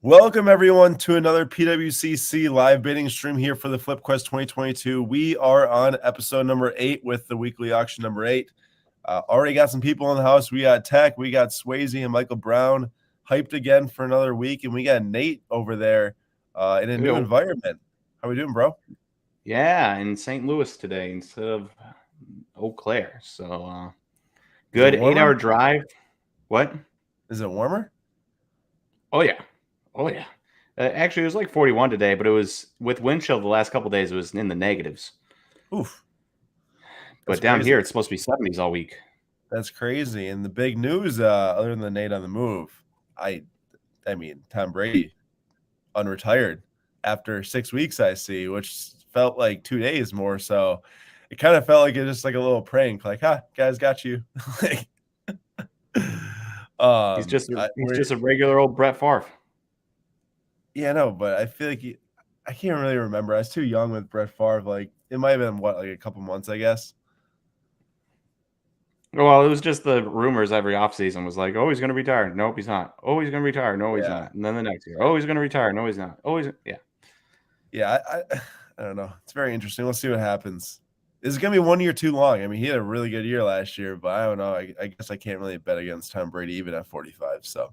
Welcome, everyone, to another PWCC live bidding stream here for the Flip Quest 2022. We are on episode number 8 with the weekly auction number 8. Already got some people in the house. We got Tech, we got Swayze and Michael Brown hyped again for another week, and we got Nate over there in a new environment. How we doing, bro? Yeah, in St. Louis today instead of Eau Claire. So good 8-hour drive. What? Is it warmer? Oh, yeah. Actually, it was like 41 today, but it was with wind chill the last couple of days. It was in the negatives. Oof. But down here, it's supposed to be 70s all week. That's crazy. And the big news, other than Nate on the move, I mean, Tom Brady unretired after 6 weeks, I see, which felt like 2 days more. So it kind of felt like it's just like a little prank, like, guys, got you. Like, he's just a regular old Brett Favre. Yeah, no, but I feel like I can't really remember. I was too young with Brett Favre. Like, it might have been like a couple months, I guess. Well, it was just the rumors every offseason was like, oh, he's going to retire. Nope, he's not. Oh, he's going to retire. No, he's not. And then the next year, oh, he's going to retire. No, he's not. Oh, Yeah, I don't know. It's very interesting. We'll see what happens. Is it going to be 1 year too long? I mean, he had a really good year last year, but I don't know. I guess I can't really bet against Tom Brady even at 45. So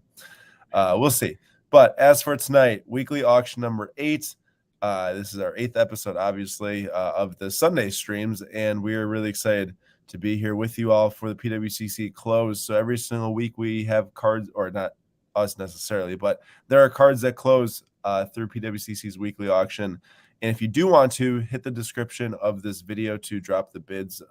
we'll see. But as for tonight, weekly auction number 8. This is our 8th episode, obviously, of the Sunday streams, and we are really excited to be here with you all for the PWCC close. So every single week we have cards, or not us necessarily, but there are cards that close through PWCC's weekly auction. And if you do want to, hit the description of this video to drop the bids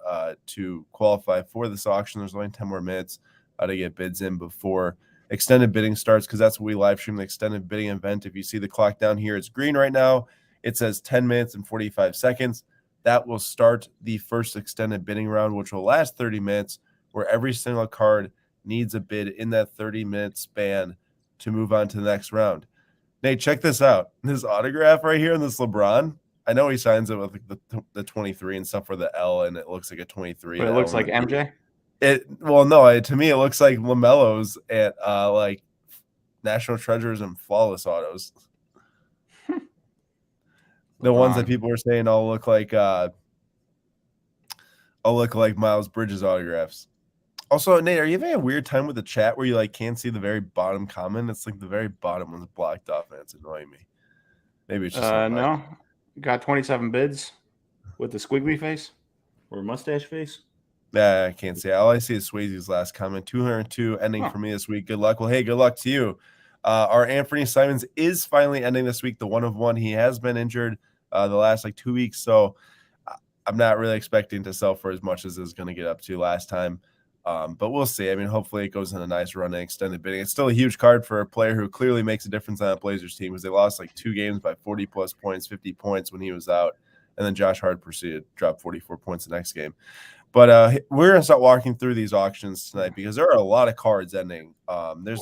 to qualify for this auction. There's only 10 more minutes to get bids in before extended bidding starts, because that's what we live stream, the extended bidding event. If you see the clock down here, it's green right now. It says 10 minutes and 45 seconds. That will start the first extended bidding round, which will last 30 minutes, where every single card needs a bid in that 30-minute span to move on to the next round. Nate, check this out. This autograph right here in this LeBron, I know he signs it with like the 23 and stuff for the L, and it looks like a 23. But it looks like MJ? To me, it looks like LaMelo's at like National Treasures and Flawless Autos. The ones that people were saying all look like Miles Bridges autographs. Also, Nate, are you having a weird time with the chat where you like can't see the very bottom comment? It's like the very bottom one's blocked off, and it's annoying me. Maybe it's just no. Got 27 bids with the squiggly face or mustache face. Yeah, I can't see. All I see is Swayze's last comment. 202 ending for me this week. Good luck. Well, hey, good luck to you. Our Anthony Simons is finally ending this week, the 1 of 1. He has been injured the last like 2 weeks, so I'm not really expecting to sell for as much as it's going to get up to last time. But we'll see. I mean, hopefully it goes in a nice run and extended bidding. It's still a huge card for a player who clearly makes a difference on a Blazers team, because they lost like 2 games by 40-plus points, 50 points when he was out. And then Josh Hart proceeded to drop 44 points the next game. But we're going to start walking through these auctions tonight because there are a lot of cards ending. There's,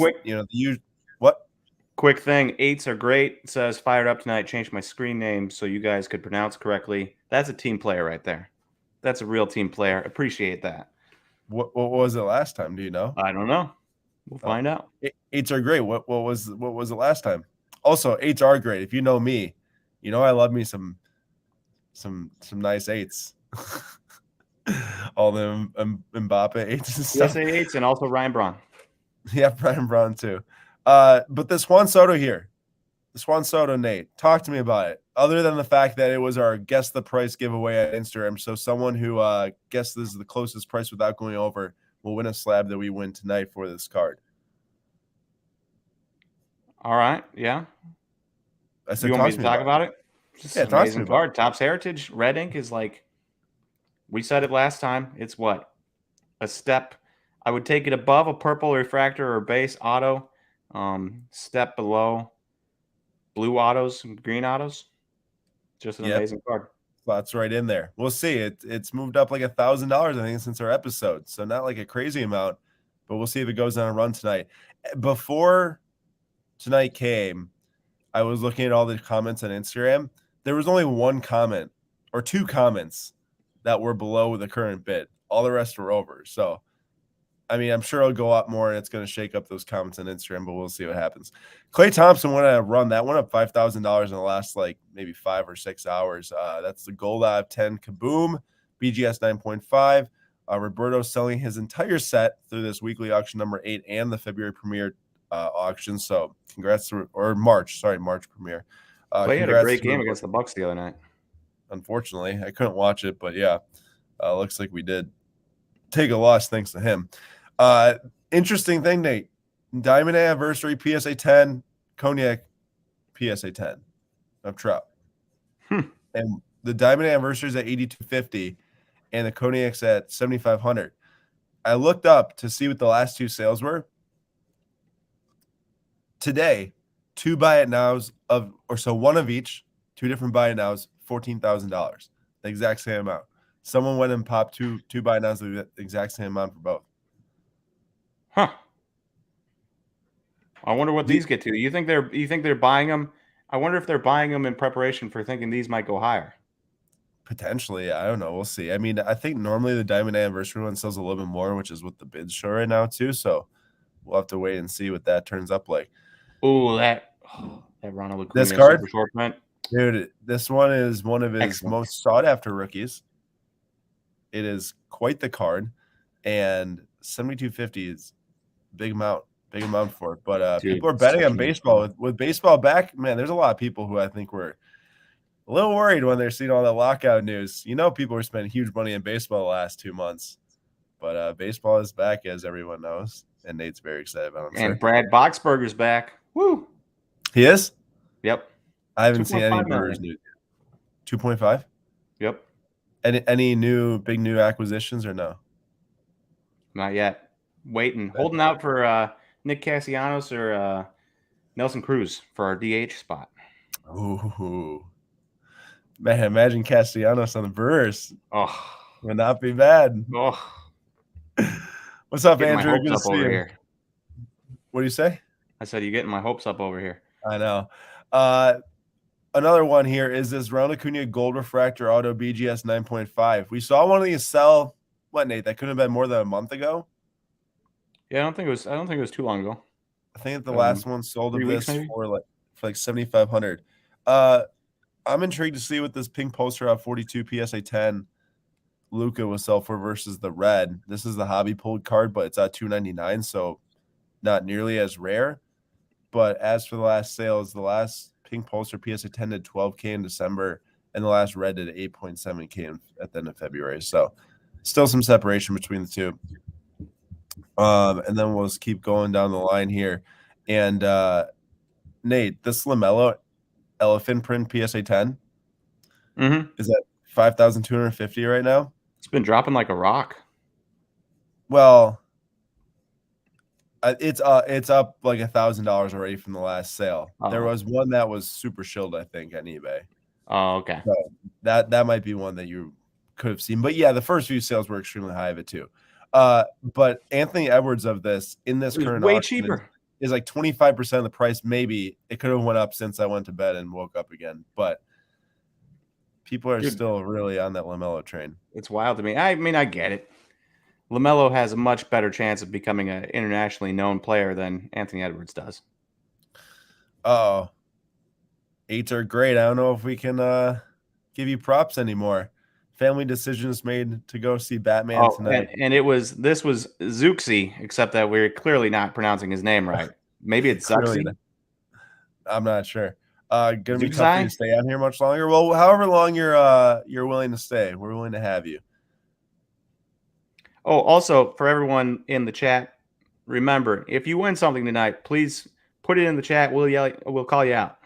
what? Quick thing. 8s are great. It says fired up tonight. Changed my screen name so you guys could pronounce correctly. That's a team player right there. That's a real team player. Appreciate that. What was it last time? Do you know? I don't know. We'll find out. 8s are great. What was it last time? Also, 8s are great. If you know me, you know I love me some nice 8s. All them Mbappe 8s and stuff. USA 8s and also Ryan Braun. Yeah, Ryan Braun too. But this Juan Soto here, Nate, talk to me about it. Other than the fact that it was our guess the price giveaway on Instagram, so someone who guesses the closest price without going over will win a slab that we win tonight for this card. All right, yeah. I said, you want me to talk about it? It's an amazing card. Topps Heritage red ink is like, we said it last time. It's what? A step. I would take it above a purple refractor or base auto. Step below blue autos and green autos. Just an amazing card. Spots right in there. We'll see. It's moved up like $1,000, I think, since our episode. So not like a crazy amount, but we'll see if it goes on a run tonight. Before tonight came, I was looking at all the comments on Instagram. There was only 1 comment or 2 comments that were below the current bid. All the rest were over. So I mean, I'm sure it'll go up more, and it's going to shake up those comments on Instagram, but we'll see what happens. Klay Thompson went on a run. That went up $5,000 in the last, like, maybe 5 or 6 hours. That's the gold out of 10 Kaboom, BGS 9.5. Roberto selling his entire set through this weekly auction number 8 and the February premiere auction. So congrats to, or March premiere. Clay had a great game against the Bucks the other night. Unfortunately, I couldn't watch it, but yeah, looks like we did take a loss thanks to him. Interesting thing, Nate. Diamond Anniversary PSA 10, Cognac PSA 10 of Trout. And the Diamond Anniversary is at 8,250 and the Cognac's at 7,500. I looked up to see what the last 2 sales were. Today, 2 buy it nows one of each, 2 different buy it nows, $14,000. The exact same amount. Someone went and popped two buy it nows the exact same amount for both. Huh. I wonder what these get to. You think they're buying them? I wonder if they're buying them in preparation for thinking these might go higher. Potentially, I don't know. We'll see. I mean, I think normally the Diamond Anniversary one sells a little bit more, which is what the bids show right now too. So we'll have to wait and see what that turns up like. Ooh, that Ronald Acuna this card, super short print. Dude, this one is one of his most sought after rookies. It is quite the card, and 7,250 is big amount for it. But dude, people are betting on baseball with baseball back. Man, there's a lot of people who I think were a little worried when they're seeing all that lockout news. You know, people were spending huge money in baseball the last 2 months, but baseball is back, as everyone knows, and Nate's very excited about it. And Brad Boxberger's back. Woo! He is? Yep. I haven't seen any Brewers news. 2.5? Yep. Any big new acquisitions or no? Not yet. Waiting, holding out for Nick Castellanos or Nelson Cruz for our DH spot. Ooh. Man, imagine Castellanos on the Brewers. Oh. Would not be bad. Oh. What's up, Andrew? Good to see you. Here. What do you say? I said you're getting my hopes up over here. I know. Another one here is this Ronald Acuna Gold Refractor Auto BGS 9.5. We saw one of these sell. What, Nate? That couldn't have been more than a month ago. Yeah, I don't think it was too long ago. I think the last one sold of this for like 7,500. I'm intrigued to see what this pink poster out 42 PSA 10 Luca will sell for versus the red. This is the hobby pulled card, but it's at $299, so not nearly as rare. But as for the last sales, the last pink poster PSA 10 did 12K in December, and the last red did 8.7K at the end of February. So still some separation between the two. And then we'll just keep going down the line here. And Nate, this LaMelo elephant print PSA 10 is at 5,250 right now. It's been dropping like a rock. Well, it's up like $1,000 already from the last sale. There was one that was super shilled, I think, on eBay. Oh, okay. So that might be one that you could have seen. But yeah, the first few sales were extremely high of it too. But Anthony Edwards of this in this current way cheaper is like 25% of the price. Maybe it could have went up since I went to bed and woke up again. But people are still really on that LaMelo train. It's wild to me. I mean, I get it. LaMelo has a much better chance of becoming an internationally known player than Anthony Edwards does. Oh, 8s are great. I don't know if we can give you props anymore. Family decisions made to go see Batman tonight. And this was Zuxi, except that we're clearly not pronouncing his name right. Maybe it's Zuxi. I'm not sure. Gonna be tough for you to stay on here much longer. Well, however long you're willing to stay, we're willing to have you. Oh, also for everyone in the chat, remember, if you win something tonight, please put it in the chat. We'll call you out.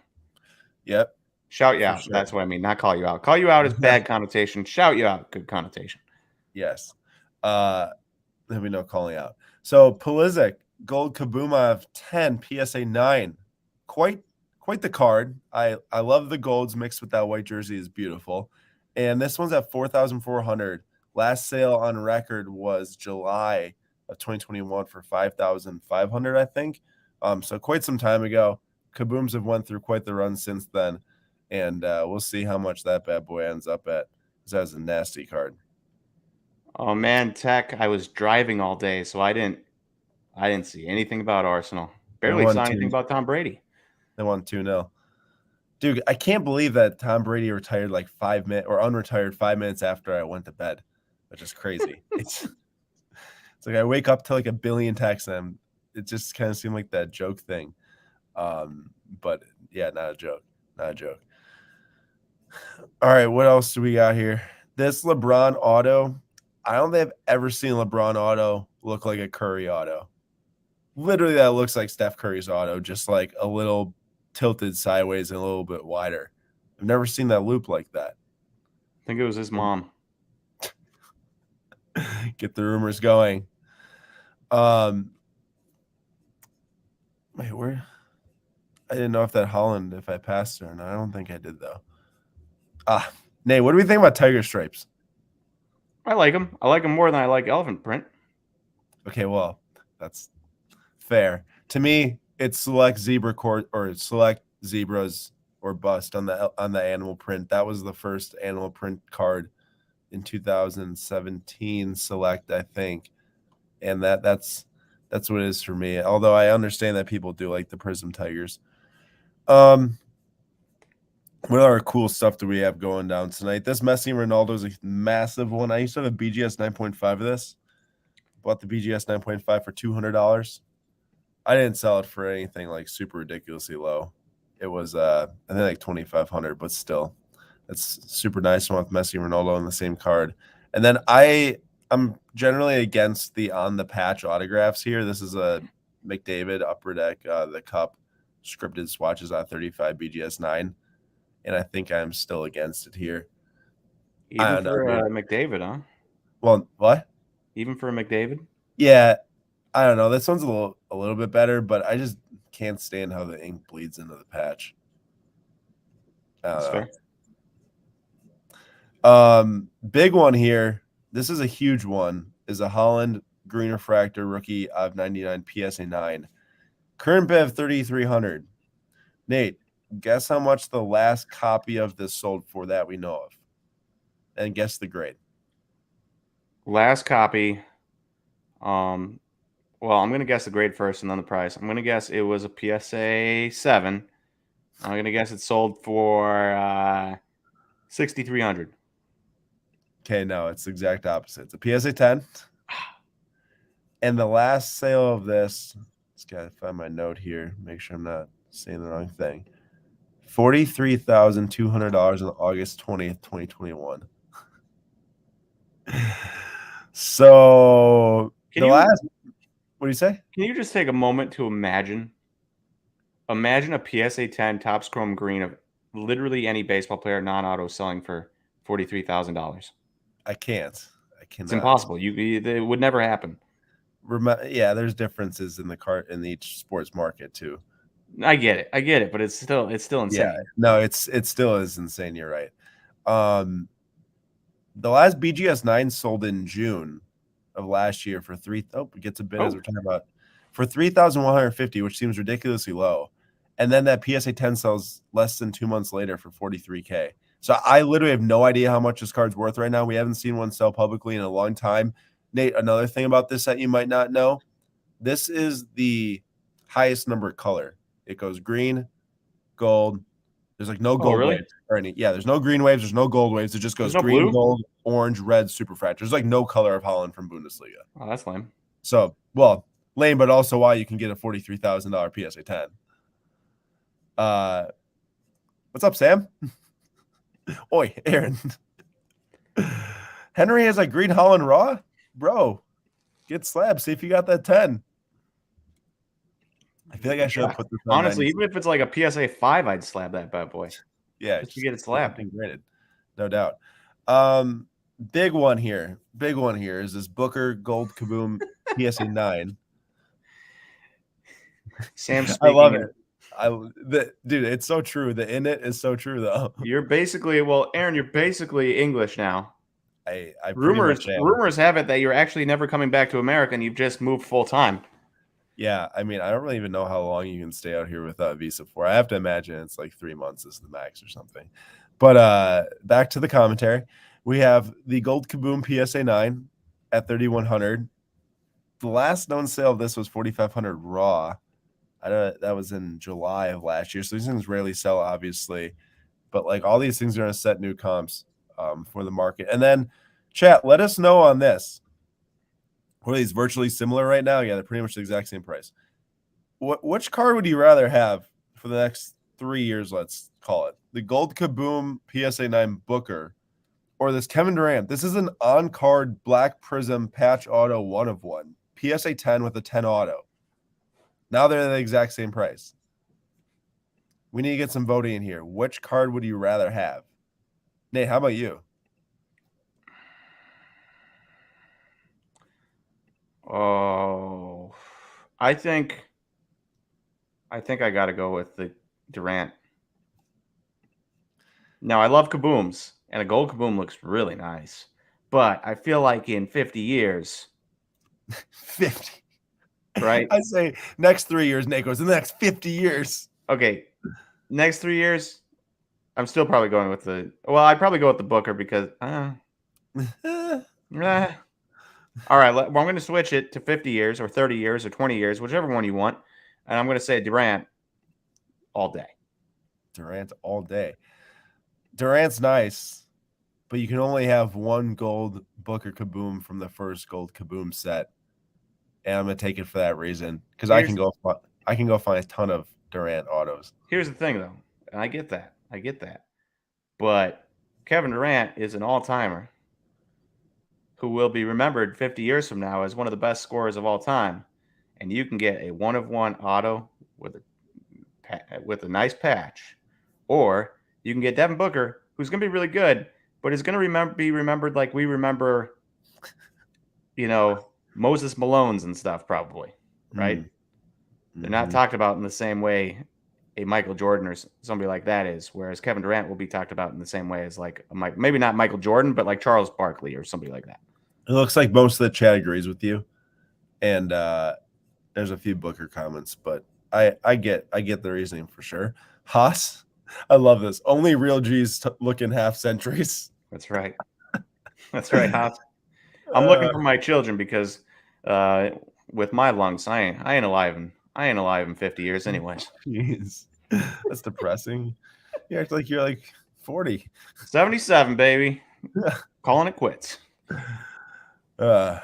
Yep. Shout you out. Sure. That's what I mean. Not call you out. Call you out is bad connotation. Shout you out, good connotation. Yes. There'll be no calling out. So Pulisic, gold Kabuma of 10, PSA 9. Quite the card. I love the golds mixed with that white jersey is beautiful. And this one's at 4,400. Last sale on record was July of 2021 for 5,500, I think. So quite some time ago. Kabooms have went through quite the run since then. And we'll see how much that bad boy ends up at. That was a nasty card. Oh, man, Tech, I was driving all day, so I didn't I didn't see anything about Arsenal. They Barely won saw 2. anything about Tom Brady. They won 2-0. Dude, I can't believe that Tom Brady retired like 5 minutes or unretired 5 minutes after I went to bed, which is crazy. It's like I wake up to like a billion texts and it just kind of seemed like that joke thing. But yeah, not a joke. Not a joke. All right, what else do we got here? This LeBron auto. I don't think I've ever seen LeBron auto look like a Curry auto. Literally, that looks like Steph Curry's auto, just like a little tilted sideways and a little bit wider. I've never seen that loop like that. I think it was his mom. Get the rumors going. Wait, where? I didn't know if that Holland, if I passed her or not. I don't think I did though. Nate, what do we think about Tiger Stripes? I like him. I like him more than I like elephant print. Okay, well, that's fair. To me, it's select zebra court or select zebras or bust on the animal print. That was the first animal print card in 2017 select, I think. And that's what it is for me. Although I understand that people do like the Prism Tigers. What other cool stuff do we have going down tonight? This Messi Ronaldo is a massive one. I used to have a BGS 9.5 of this. Bought the BGS 9.5 for $200. I didn't sell it for anything like super ridiculously low. It was I think like 2,500, but still, it's super nice one with Messi Ronaldo on the same card. And then I'm generally against the on the patch autographs here. This is a McDavid Upper Deck, the Cup scripted swatches on 35 BGS 9. And I think I'm still against it here. Even for McDavid, huh? Well, what? Even for McDavid? Yeah, I don't know. This one's a little bit better, but I just can't stand how the ink bleeds into the patch. That's fair. Big one here. This is a huge one. Is a Holland Green Refractor rookie of 99 PSA 9. Current Bev 3,300. Nate, guess how much the last copy of this sold for that we know of, and guess the grade. Last copy. Well, I'm gonna guess the grade first and then the price. I'm gonna guess it was a PSA 7. I'm gonna guess it sold for 6,300. Okay, no, it's the exact opposite. It's a PSA 10. And the last sale of this, just gotta find my note here, make sure I'm not saying the wrong thing. $43,200 on August 20th, 2021. So what do you say? Can you just take a moment to imagine a PSA 10 Topps Chrome Green of literally any baseball player non-auto selling for $43,000? I can't. I cannot. It's impossible. It would never happen. Yeah, there's differences in the cart in each sports market too. I get it, but it's still insane. Yeah, no, it still is insane. You're right. The last BGS 9 sold in June of last year for it gets a bit as we're talking about for 3,150, which seems ridiculously low. And then that PSA 10 sells less than 2 months later for $43K. So I literally have no idea how much this card's worth right now. We haven't seen one sell publicly in a long time. Nate, another thing about this that you might not know, this is the highest number color. It goes green, gold. There's like no gold waves or any. Yeah, there's no green waves. There's no gold waves. It just goes green, blue? Gold, orange, red, superfractor. There's like no color of Holland from Bundesliga. Oh, that's lame. So, well, lame, but also why you can get a $43,000 PSA 10. What's up, Sam? Oi, Aaron. Henry has like green Holland raw, bro. Get slabbed. See if you got that 10. I feel like I should have put this on. Honestly, even if it's like a PSA 5, I'd slab that bad boy. Yeah, just to get it slabbed. Granted, no doubt. Big one here is this Booker Gold Kaboom PSA 9. Sam, I love it. Dude, it's so true. The in it is so true though. You're basically, Aaron, you're basically English now. Rumors have it that you're actually never coming back to America and you've just moved full time. Yeah, I mean, I don't really even know how long you can stay out here without a visa for. I have to imagine it's like 3 months is the max or something. But back to the commentary. We have the Gold Kaboom PSA 9 at 3,100. The last known sale of this was 4,500 raw. That was in July of last year. So these things rarely sell, obviously. But like all these things are going to set new comps for the market. And then, chat, let us know on this. What are these virtually similar right now? Yeah, they're pretty much the exact same price. Which card would you rather have for the next 3 years? Let's call it the Gold Kaboom PSA 9 Booker, or this Kevin Durant. This is an on-card Black Prism patch auto 1/1 PSA 10 with a 10 auto. Now they're the exact same price. We need to get some voting in here. Which card would you rather have? Nate, how about you? Oh, I think I got to go with the Durant. Now, I love kabooms, and a gold kaboom looks really nice. But I feel like in 50 years, 50. right? I say next 3 years, Nate goes, in the next 50 years. Okay, next 3 years, I'm still probably going with the. Well, I'd probably go with the Booker because. All right, well, I'm going to switch it to 50 years or 30 years or 20 years, whichever one you want. And I'm going to say Durant all day. Durant all day. Durant's nice, but you can only have one gold Booker Kaboom from the first gold Kaboom set. And I'm going to take it for that reason because I can go find a ton of Durant autos. Here's the thing, though, and I get that. But Kevin Durant is an all-timer who will be remembered 50 years from now as one of the best scorers of all time. And you can get a 1/1 auto with a nice patch, or you can get Devin Booker, who's going to be really good, but is going to be remembered like we remember, Moses Malone's and stuff, probably, right? Mm-hmm. They're not talked about in the same way a Michael Jordan or somebody like that is, whereas Kevin Durant will be talked about in the same way as like maybe not Michael Jordan, but like Charles Barkley or somebody like that. It looks like most of the chat agrees with you, and there's a few Booker comments, but I get the reasoning for sure. Haas, I love this. Only real G's looking half centuries. That's right. That's right, Haas. I'm looking for my children because with my lungs, I ain't alive in 50 years anyways. Jeez, that's depressing. You act like you're like 40. 77, baby. Calling it quits. I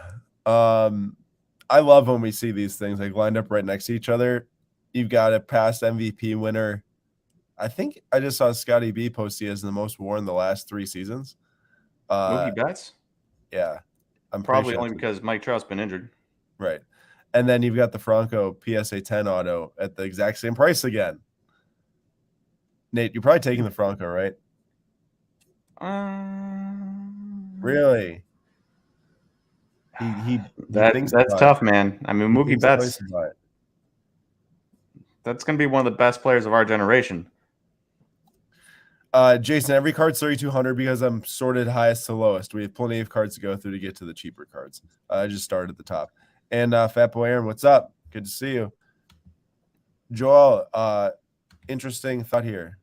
love when we see these things like lined up right next to each other. You've got a past MVP winner. I think I just saw Scotty B post he has the most worn the last 3 seasons. Mookie Betts? Yeah. I'm probably only because Mike Trout's been injured. Right. And then you've got the Franco PSA 10 auto at the exact same price again. Nate, you're probably taking the Franco, right? Really? He thinks that's tough, man. I mean, Mookie Betts. That's going to be one of the best players of our generation. Jason, every card's 3,200 because I'm sorted highest to lowest. We have plenty of cards to go through to get to the cheaper cards. I just started at the top. And Fat Boy Aaron, what's up? Good to see you. Joel, interesting thought here.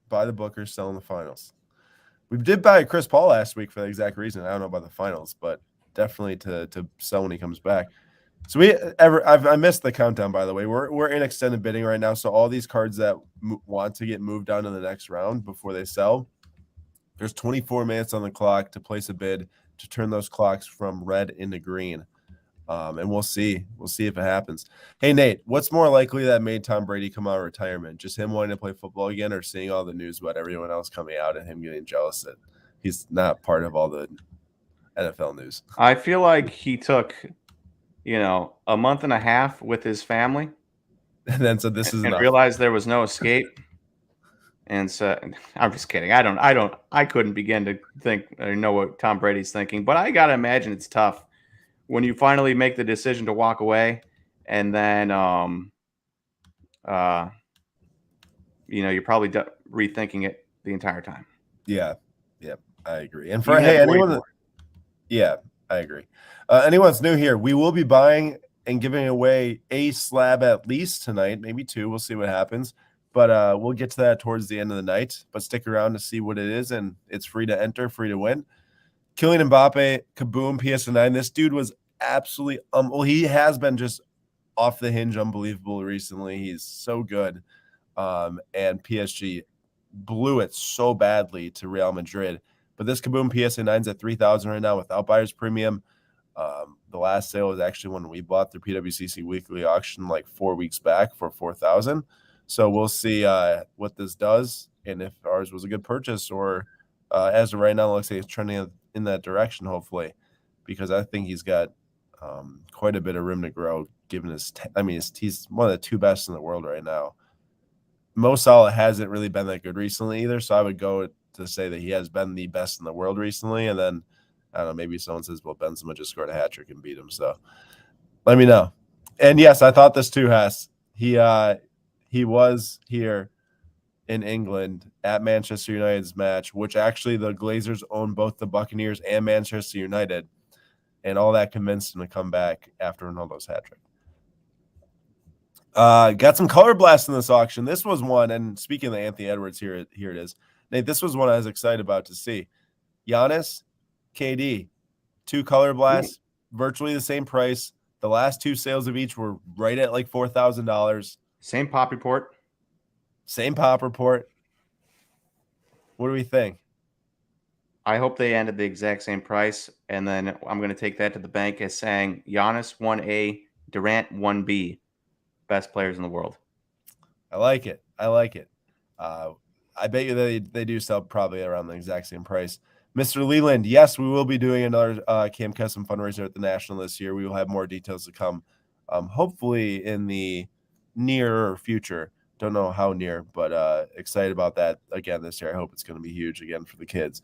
Buy the Booker, sell in the finals. We did buy Chris Paul last week for the exact reason. I don't know about the finals, but definitely to sell when he comes back. So I missed the countdown, by the way. We're in extended bidding right now. So all these cards that want to get moved on to the next round before they sell, there's 24 minutes on the clock to place a bid to turn those clocks from red into green. And we'll see if it happens. Hey, Nate, what's more likely that made Tom Brady come out of retirement? Just him wanting to play football again, or seeing all the news about everyone else coming out and him getting jealous that he's not part of all the NFL news? I feel like he took a month and a half with his family, and then so this is and realized there was no escape. And so I'm just kidding. I couldn't begin to think or know what Tom Brady's thinking, but I gotta imagine it's tough when you finally make the decision to walk away, and then you're probably rethinking it the entire time. Yeah, I agree. And for anyone, I agree. Anyone's new here, we will be buying and giving away a slab at least tonight, maybe 2. We'll see what happens. But we'll get to that towards the end of the night. But stick around to see what it is, and it's free to enter, free to win. Kylian Mbappe, Kaboom, PSA 9. This dude was absolutely well, he has been just off the hinge unbelievable recently. He's so good. And PSG blew it so badly to Real Madrid. But this Kaboom PSA 9's at 3,000 right now without buyer's premium. The last sale was actually when we bought the PWCC weekly auction like 4 weeks back for 4,000. So we'll see what this does and if ours was a good purchase or as of right now, it looks like it's trending in that direction, hopefully, because I think he's got quite a bit of room to grow given his he's one of the two best in the world right now. Mo Salah hasn't really been that good recently either, so I would go to say that he has been the best in the world recently, and then I don't know, maybe someone says, well, Benzema just scored a hat trick and beat him. So let me know. And yes, I thought this too, Hess. He was here in England at Manchester United's match, which actually the Glazers own both the Buccaneers and Manchester United, and all that convinced him to come back after Ronaldo's hat trick. Got some color blasts in this auction. This was one, and speaking of Anthony Edwards, here it is. Nate, this was one I was excited about to see. Giannis, KD, 2 color blasts, virtually the same price. The last 2 sales of each were right at like $4,000. Same pop report. Same pop report. What do we think? I hope they ended the exact same price, and then I'm going to take that to the bank as saying Giannis 1A, Durant 1B, best players in the world. I like it. I bet you they do sell probably around the exact same price. Mr. Leland, yes, we will be doing another Cam Custom fundraiser at the National this year. We will have more details to come, hopefully in the near future. Don't know how near, but excited about that again this year. I hope it's going to be huge again for the kids.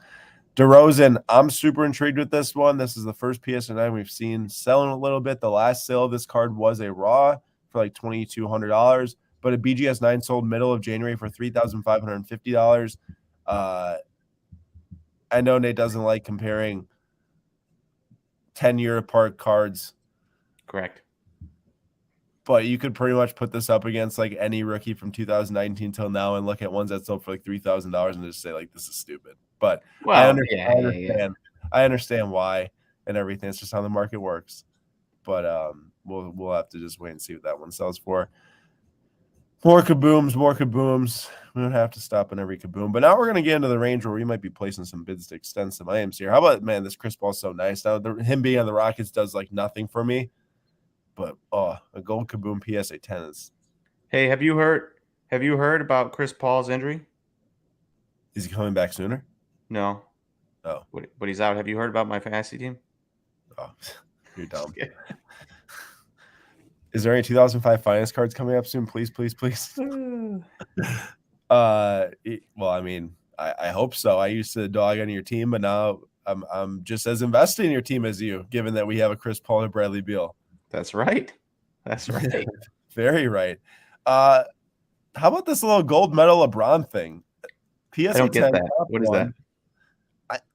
DeRozan, I'm super intrigued with this one. This is the first PSA 9 we've seen selling a little bit. The last sale of this card was a raw for like $2,200, but a BGS 9 sold middle of January for $3,550. I know Nate doesn't like comparing 10-year apart cards. Correct. But you could pretty much put this up against like any rookie from 2019 till now and look at ones that sold for like $3,000 and just say like, this is stupid. But I understand why and everything. It's just how the market works. But we'll have to just wait and see what that one sells for. More kabooms. We don't have to stop in every kaboom. But now we're going to get into the range where we might be placing some bids to extend some items here. How about, man, this Chris Paul's so nice. Now, him being on the Rockets does like nothing for me. But, a gold kaboom PSA 10 is. Hey, have you heard about Chris Paul's injury? Is he coming back sooner? No. Oh. But he's out. Have you heard about my fantasy team? Oh, you're dumb. Is there any 2005 finance cards coming up soon? Please. Well, I mean, I hope so. I used to dog on your team, but now I'm just as invested in your team as you, given that we have a Chris Paul and Bradley Beal. That's right. Very right. How about this little gold medal LeBron thing? PSA I don't get that. What is that?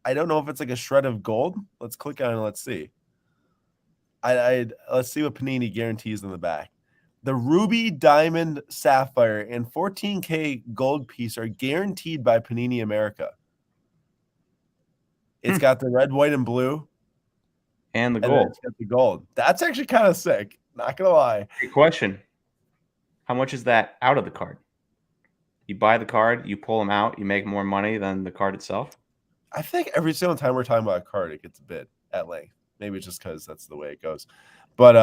I don't know if it's like a shred of gold. Let's click on it and let's see. Let's see what Panini guarantees in the back. The ruby, diamond, sapphire, and 14K gold piece are guaranteed by Panini America. It's got the red, white, and blue. And the gold. It's got the gold. That's actually kind of sick. Not going to lie. Good question. How much is that out of the card? You buy the card, you pull them out, you make more money than the card itself? I think every single time we're talking about a card, it gets a bid at length. Maybe it's just because that's the way it goes. But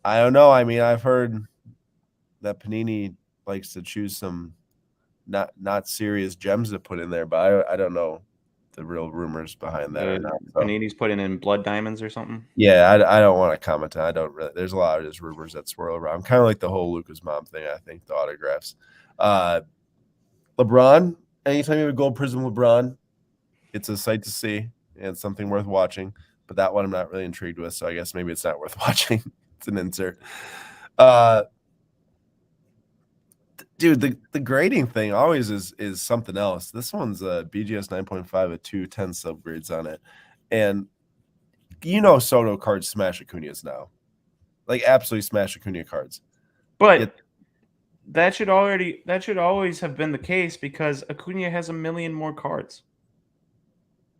I don't know. I mean, I've heard that Panini likes to choose some not serious gems to put in there, but I don't know the real rumors behind that or not. So. Panini's putting in blood diamonds or something? Yeah, I don't want to comment on. I don't really. There's a lot of just rumors that swirl around. Kind of like the whole Luka's mom thing, I think, the autographs. LeBron, anytime you have a gold prism LeBron, it's a sight to see and something worth watching. But that one I'm not really intrigued with, so I guess maybe it's not worth watching. It's an insert. Dude, the grading thing always is something else. This one's a BGS 9.5 with 210 subgrades on it. And Soto cards smash Acuna's now. Like absolutely smash Acuna cards. But that should always have been the case because Acuna has a million more cards.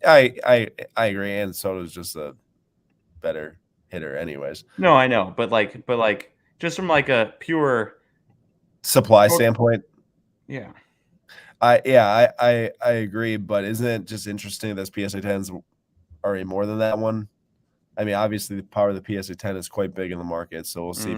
I agree, and Soto's just a better hitter, anyways. No, I know, but just from like a pure Supply standpoint. yeah. I agree, but isn't it just interesting that PSA 10s are more than that one? I mean, obviously the power of the PSA 10 is quite big in the market, so we'll see.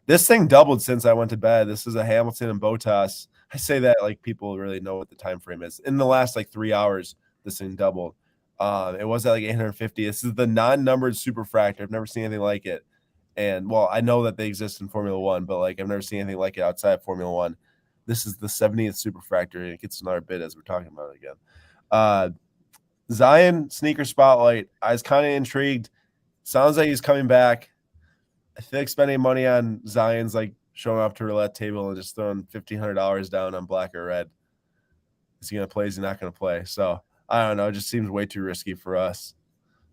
This thing doubled since I went to bed. This is a Hamilton and Botas. I say that like people really know what the time frame is. In the last like 3 hours, this thing doubled. It was at like 850. This is the non-numbered superfractor. I've never seen anything like it. And well, I know that they exist in Formula One, but like I've never seen anything like it outside of Formula One. This is the 70th superfractor, and it gets another bid as we're talking about it again. Zion sneaker spotlight. I was kind of intrigued. Sounds like he's coming back. I feel like spending money on Zion's like showing up to roulette table and just throwing $1,500 down on black or red. Is he going to play? Is he not going to play? So I don't know. It just seems way too risky for us.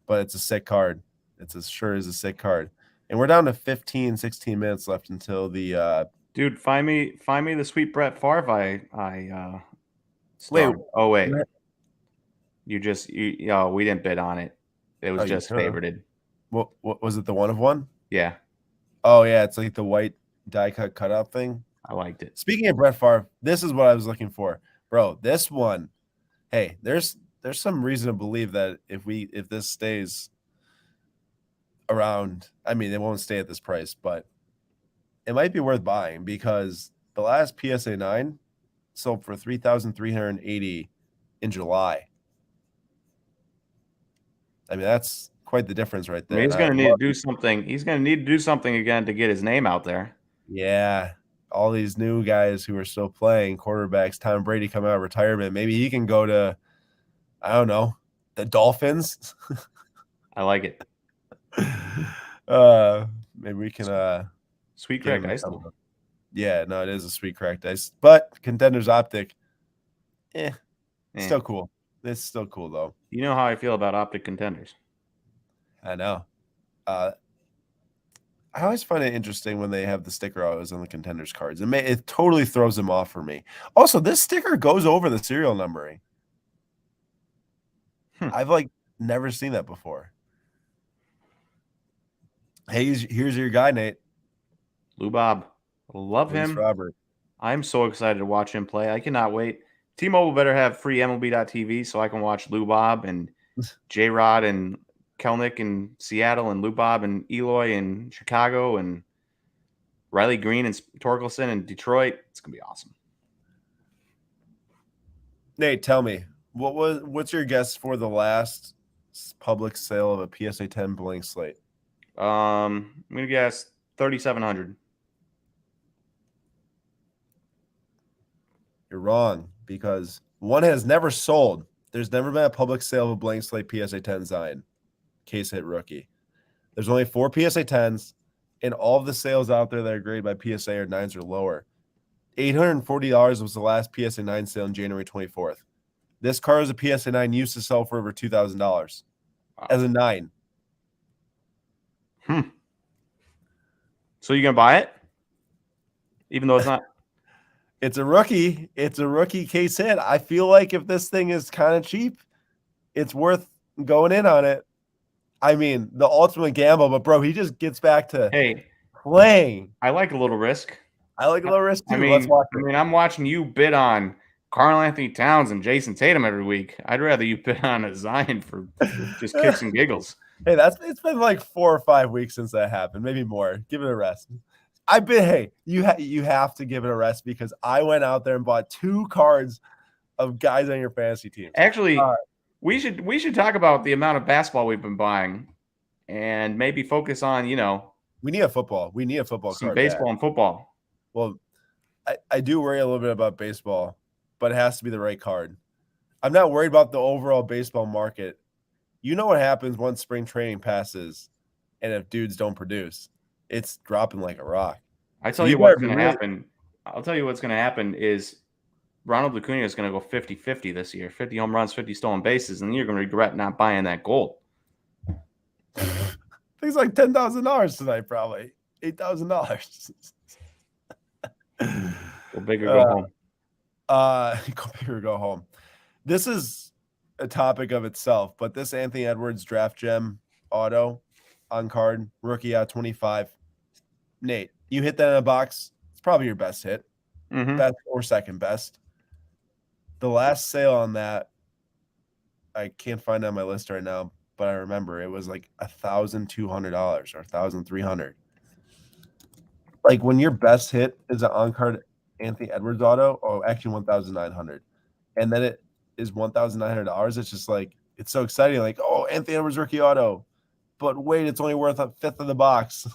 But it's a sick card. It's as sure as a sick card. And we're down to 15, 16 minutes left until the dude, find me the sweet Brett Favre I wait. Oh wait. We didn't bid on it. It was just favorited. What was it, the one of one? Yeah. Oh yeah, it's like the white die cut cutout thing. I liked it. Speaking of Brett Favre, this is what I was looking for. Bro, this one, hey, there's some reason to believe that if this stays around, I mean, it won't stay at this price, but it might be worth buying because the last PSA 9 sold for $3,380 in July. I mean, that's quite the difference right there. He's going to need to do something. He's going to need to do something again to get his name out there. Yeah. All these new guys who are still playing quarterbacks, Tom Brady coming out of retirement. Maybe he can go to, I don't know, the Dolphins. I like it. Maybe we can sweet cracked ice. Yeah, no, it is a sweet cracked ice. But Contenders Optic, still cool. It's still cool though. You know how I feel about Optic Contenders. I know. I always find it interesting when they have the sticker always on the Contenders cards. It totally throws them off for me. Also, this sticker goes over the serial numbering. I've like never seen that before. Hey, here's your guy, Nate. Lou Bob. Love him. Robert. I'm so excited to watch him play. I cannot wait. T-Mobile better have free MLB.TV so I can watch Lou Bob and J-Rod and Kelnick in Seattle and Lou Bob and Eloy in Chicago and Riley Green and Torkelson in Detroit. It's going to be awesome. Nate, tell me, what's your guess for the last public sale of a PSA 10 blank slate? I'm going to guess 3,700. You're wrong because one has never sold. There's never been a public sale of a blank slate PSA 10 Zion case hit rookie. There's only 4 PSA 10s, and all of the sales out there that are graded by PSA are 9s or lower. $840 was the last PSA 9 sale on January 24th. This car as a PSA 9 used to sell for over $2,000 as a 9. So you gonna buy it, even though it's not? It's a rookie. It's a rookie case hit. I feel like if this thing is kind of cheap, it's worth going in on it. I mean, the ultimate gamble, but bro, he just gets back to playing. I like a little risk. I like a little risk too. Let's watch it. I mean, I'm watching you bid on Karl Anthony Towns and Jason Tatum every week. I'd rather you bid on a Zion for just kicks and giggles. Hey, it's been like 4 or 5 weeks since that happened, maybe more. Give it a rest. You have to give it a rest because I went out there and bought 2 cards of guys on your fantasy team. Actually, we should talk about the amount of basketball we've been buying, and maybe focus on we need a football. We need a football some card. Baseball and football. Well, I do worry a little bit about baseball, but it has to be the right card. I'm not worried about the overall baseball market. You know what happens once spring training passes, and if dudes don't produce, it's dropping like a rock. I tell you what's going to happen. I'll tell you what's going to happen is Ronald Acuna is going to go 50-50 this year. 50 home runs, 50 stolen bases, and you're going to regret not buying that gold. Things like $10,000 tonight, probably $8,000. Go big or go home. Go big or go home. This is a topic of itself, but this Anthony Edwards draft gem auto, on card, rookie out 25. Nate, you hit that in a box. It's probably your best hit, best or second best. The last sale on that, I can't find it on my list right now, but I remember it was like $1,200 or $1,300. Like when your best hit is an on-card Anthony Edwards auto, actually 1,900, and then it is $1,900. It's just like it's so exciting. Like, oh, Anthony Edwards rookie auto, but wait, it's only worth a fifth of the box.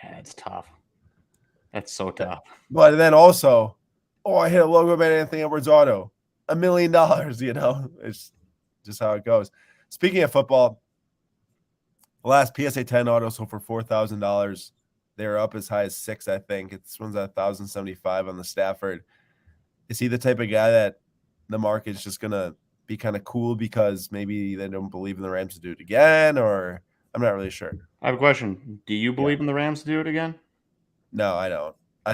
Yeah, it's tough. That's so tough. But then also, I hit a logo man Anthony Edwards auto, $1 million. You know, it's just how it goes. Speaking of football, the last PSA 10 auto sold for $4,000. They were up as high as 6, I think. This one's at 1,075 on the Stafford. Is he the type of guy that the market's just gonna be kind of cool because maybe they don't believe in the Rams to do it again, or I'm not really sure. I have a question. Do you believe in the Rams to do it again? No, I don't. I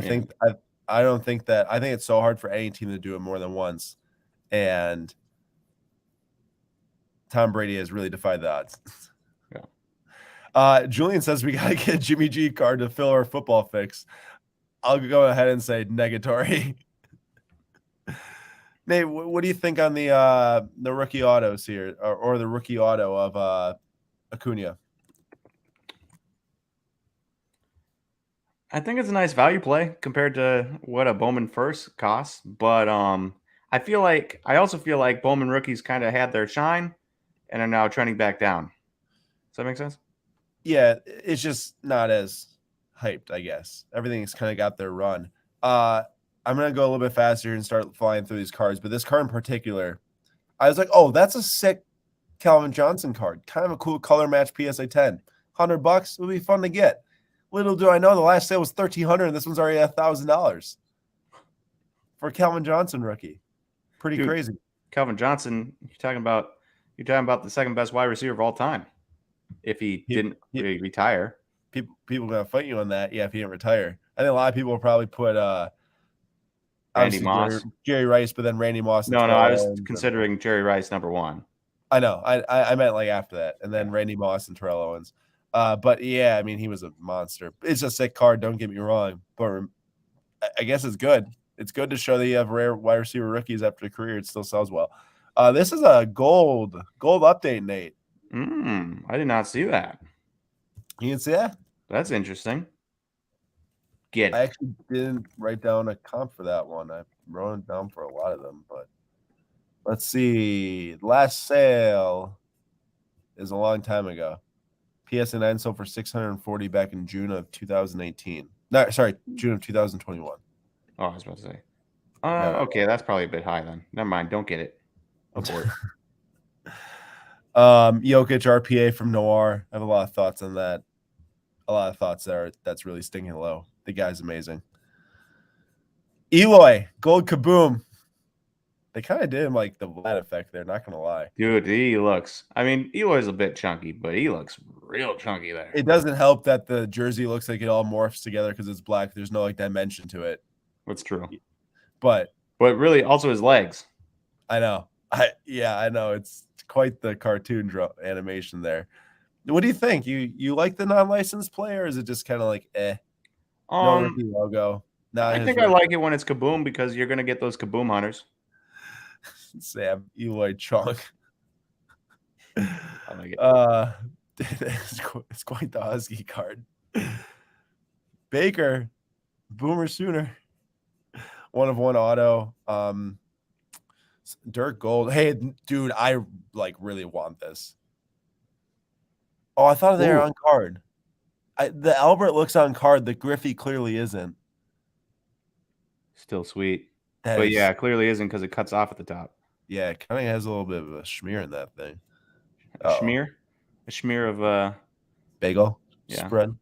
don't think that. I think it's so hard for any team to do it more than once, and Tom Brady has really defied the odds. Yeah. Julian says we gotta get a Jimmy G card to fill our football fix. I'll go ahead and say negatory. Nate, what do you think on the rookie autos here, or the rookie auto of Acuna? I think it's a nice value play compared to what a Bowman first costs, but I also feel like Bowman rookies kind of had their shine and are now trending back down. Does that make sense? Yeah, it's just not as hyped, I guess. Everything's kind of got their run. I'm going to go a little bit faster and start flying through these cards, but this card in particular, I was like, oh, that's a sick Calvin Johnson card. Kind of a cool color match PSA 10. $100 would be fun to get. Little do I know, the last sale was $1,300, and this one's already $1,000 for Calvin Johnson rookie. Pretty crazy. Calvin Johnson, you're talking about the second best wide receiver of all time. If he didn't retire, people gonna fight you on that. Yeah, if he didn't retire, I think a lot of people will probably put Randy Moss, Jerry Rice, but then Randy Moss. No, I was considering Jerry Rice number one. I know. I meant like after that, and then Randy Moss and Terrell Owens. But yeah, I mean, he was a monster. It's a sick card. Don't get me wrong, but I guess it's good. It's good to show that you have rare wide receiver rookies after a career. It still sells well. This is a gold update, Nate. I did not see that. You didn't see that? That's interesting. Get it. I actually didn't write down a comp for that one. I wrote it down for a lot of them, but let's see. Last sale is a long time ago. PSA 9 sold for $640 back in June of 2018. No, sorry, June of 2021. Oh, I was about to say. Okay, that's probably a bit high then. Never mind. Don't get it. Abort. Jokic RPA from Noir. I have a lot of thoughts on that. A lot of thoughts there. That's really stinging low. The guy's amazing. Eloy, gold kaboom. They kind of did him like the Vlad effect there, not going to lie. Dude, Eloy's a bit chunky, but he looks real chunky there. It doesn't help that the jersey looks like it all morphs together because it's black. There's no like dimension to it. That's true. But really also his legs. I know. I know. It's quite the cartoon animation there. What do you think? You like the non-licensed player, or is it just kind of like no rookie logo? I think I like it when it's kaboom because you're gonna get those kaboom hunters. Sam Eloy Chunk. I like it. It's quite the Husky card. Baker, Boomer Sooner. 1 of 1 auto. Dirk Gold. Hey, dude, I like really want this. Oh, I thought they were on card. The Albert looks on card. The Griffey clearly isn't. Still sweet. But yeah, it clearly isn't because it cuts off at the top. Yeah, it kind of has a little bit of a schmear in that thing. Schmear? A schmear of bagel spread.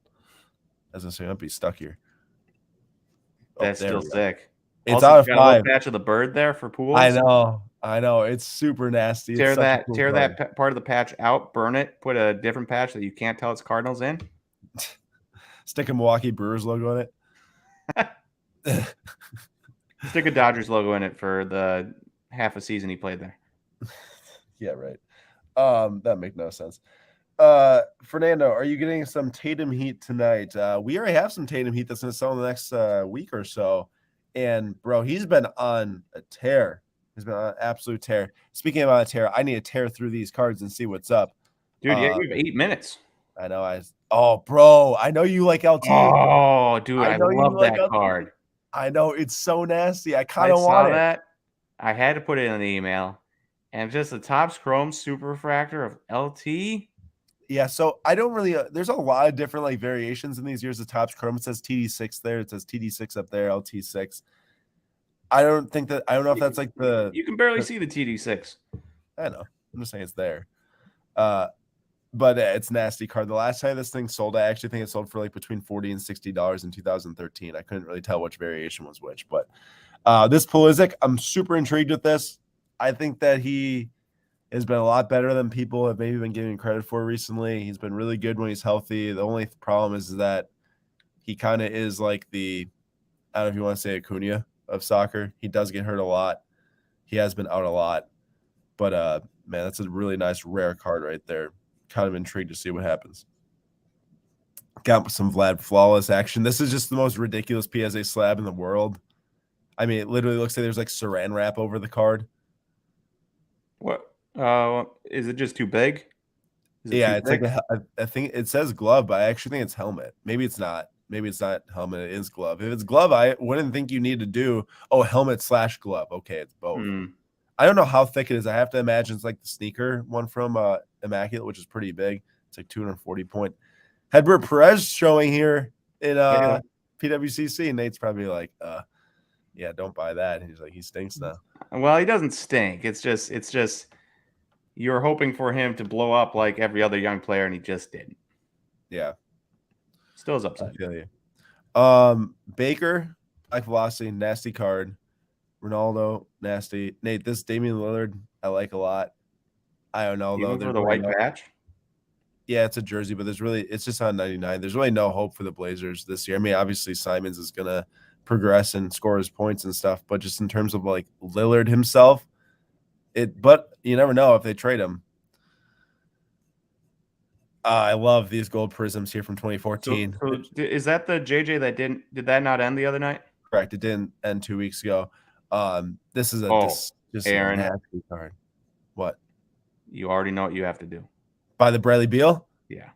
As I say, I'd be stuck here. That's still sick. It's also, out of 5. Patch of the bird there for pools. I know. It's super nasty. Tear that part of the patch out, burn it, put a different patch that you can't tell it's Cardinals in. Stick a Milwaukee Brewers logo in it. Stick a Dodgers logo in it for the half a season he played there. Yeah, right. That makes no sense. Fernando, are you getting some Tatum heat tonight? We already have some Tatum heat that's going to sell in the next week or so. And, bro, he's been on a tear. He's been on an absolute tear. Speaking about a tear, I need to tear through these cards and see what's up. Dude, yeah, you have 8 minutes. I know. Bro, I know you like LT. Oh, dude, I know you love like that LT. card. I know. It's so nasty. I kind I of saw want it. that. I had to put it in the email. And just the Topps Chrome Super Refractor of LT. Yeah, so I don't really. There's a lot of different like variations in these years of Topps Chrome. It says TD6 there. It says TD6 up there. LT6. I don't know if that's like You can barely see the TD6. I know. I'm just saying it's there. But it's a nasty card. The last time this thing sold, I actually think it sold for like between $40 and $60 in 2013. I couldn't really tell which variation was which, but this Pulisic, I'm super intrigued with this. I think that he has been a lot better than people have maybe been giving credit for recently. He's been really good when he's healthy. The only problem is that he kind of is like I don't know if you want to say Acuna of soccer. He does get hurt a lot. He has been out a lot. But man, that's a really nice rare card right there. Kind of intrigued to see what happens. Got some Vlad flawless action. This is just the most ridiculous PSA slab in the world. I mean, it literally looks like there's like saran wrap over the card. What? Is it just too big? Yeah, it's like I think it says glove, but I actually think it's helmet. Maybe it's not. Maybe it's not helmet. It is glove. If it's glove, I wouldn't think you need to do helmet/glove. Okay, it's both. I don't know how thick it is. I have to imagine it's like the sneaker one from Immaculate, which is pretty big. It's like 240 point. Hedbert Perez showing here in PWCC. Nate's probably like, yeah, don't buy that. And he's like, he stinks now. Well, he doesn't stink. It's just you're hoping for him to blow up like every other young player, and he just didn't. Yeah. Still is upset. I feel you. Baker, high velocity, nasty card. Ronaldo, nasty. Nate, this Damian Lillard, I like a lot. I don't know, Even though. for the white patch? Yeah, it's a jersey, but it's just on 99. There's really no hope for the Blazers this year. I mean, obviously Simons is going to progress and score his points and stuff, but just in terms of like Lillard himself, but you never know if they trade him. I love these gold prisms here from 2014. So is that the JJ that did that not end the other night? Correct. It didn't end 2 weeks ago. This is just Aaron, a nasty card. What? You already know what you have to do. Buy the Bradley Beal? Yeah.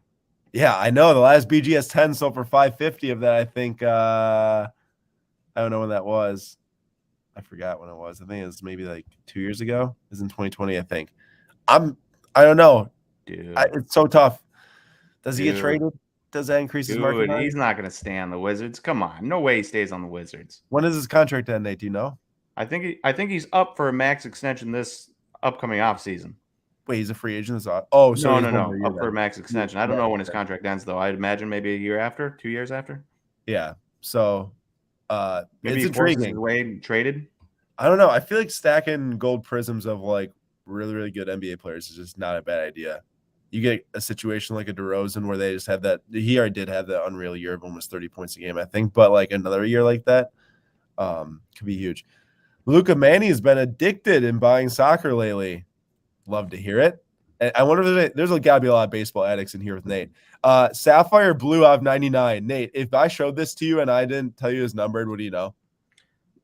Yeah, I know. The last BGS 10 sold for 550 of that. I think I don't know when that was. I forgot when it was. I think it was maybe like 2 years ago. It was in 2020, I think. I don't know. Dude. It's so tough. Does he get traded? Does that increase his market value? He's not going to stay on the Wizards. Come on. No way he stays on the Wizards. When does his contract end, Nate? Do you know? I think he's up for a max extension this upcoming offseason. Wait, he's a free agent? No. Up for a max extension. I don't know when his contract ends, though. I'd imagine maybe a year after, 2 years after. Yeah. So maybe it's intriguing. His way traded. I don't know. I feel like stacking gold prisms of like really, really good NBA players is just not a bad idea. You get a situation like a DeRozan where they just have that. He already did have that unreal year of almost 30 points a game, I think. But like another year like that could be huge. Luka Manny has been addicted in buying soccer lately. Love to hear it. And I wonder if there's got to be a lot of baseball addicts in here with Nate. Sapphire Blue of 99. Nate, if I showed this to you and I didn't tell you his numbered, what do you know?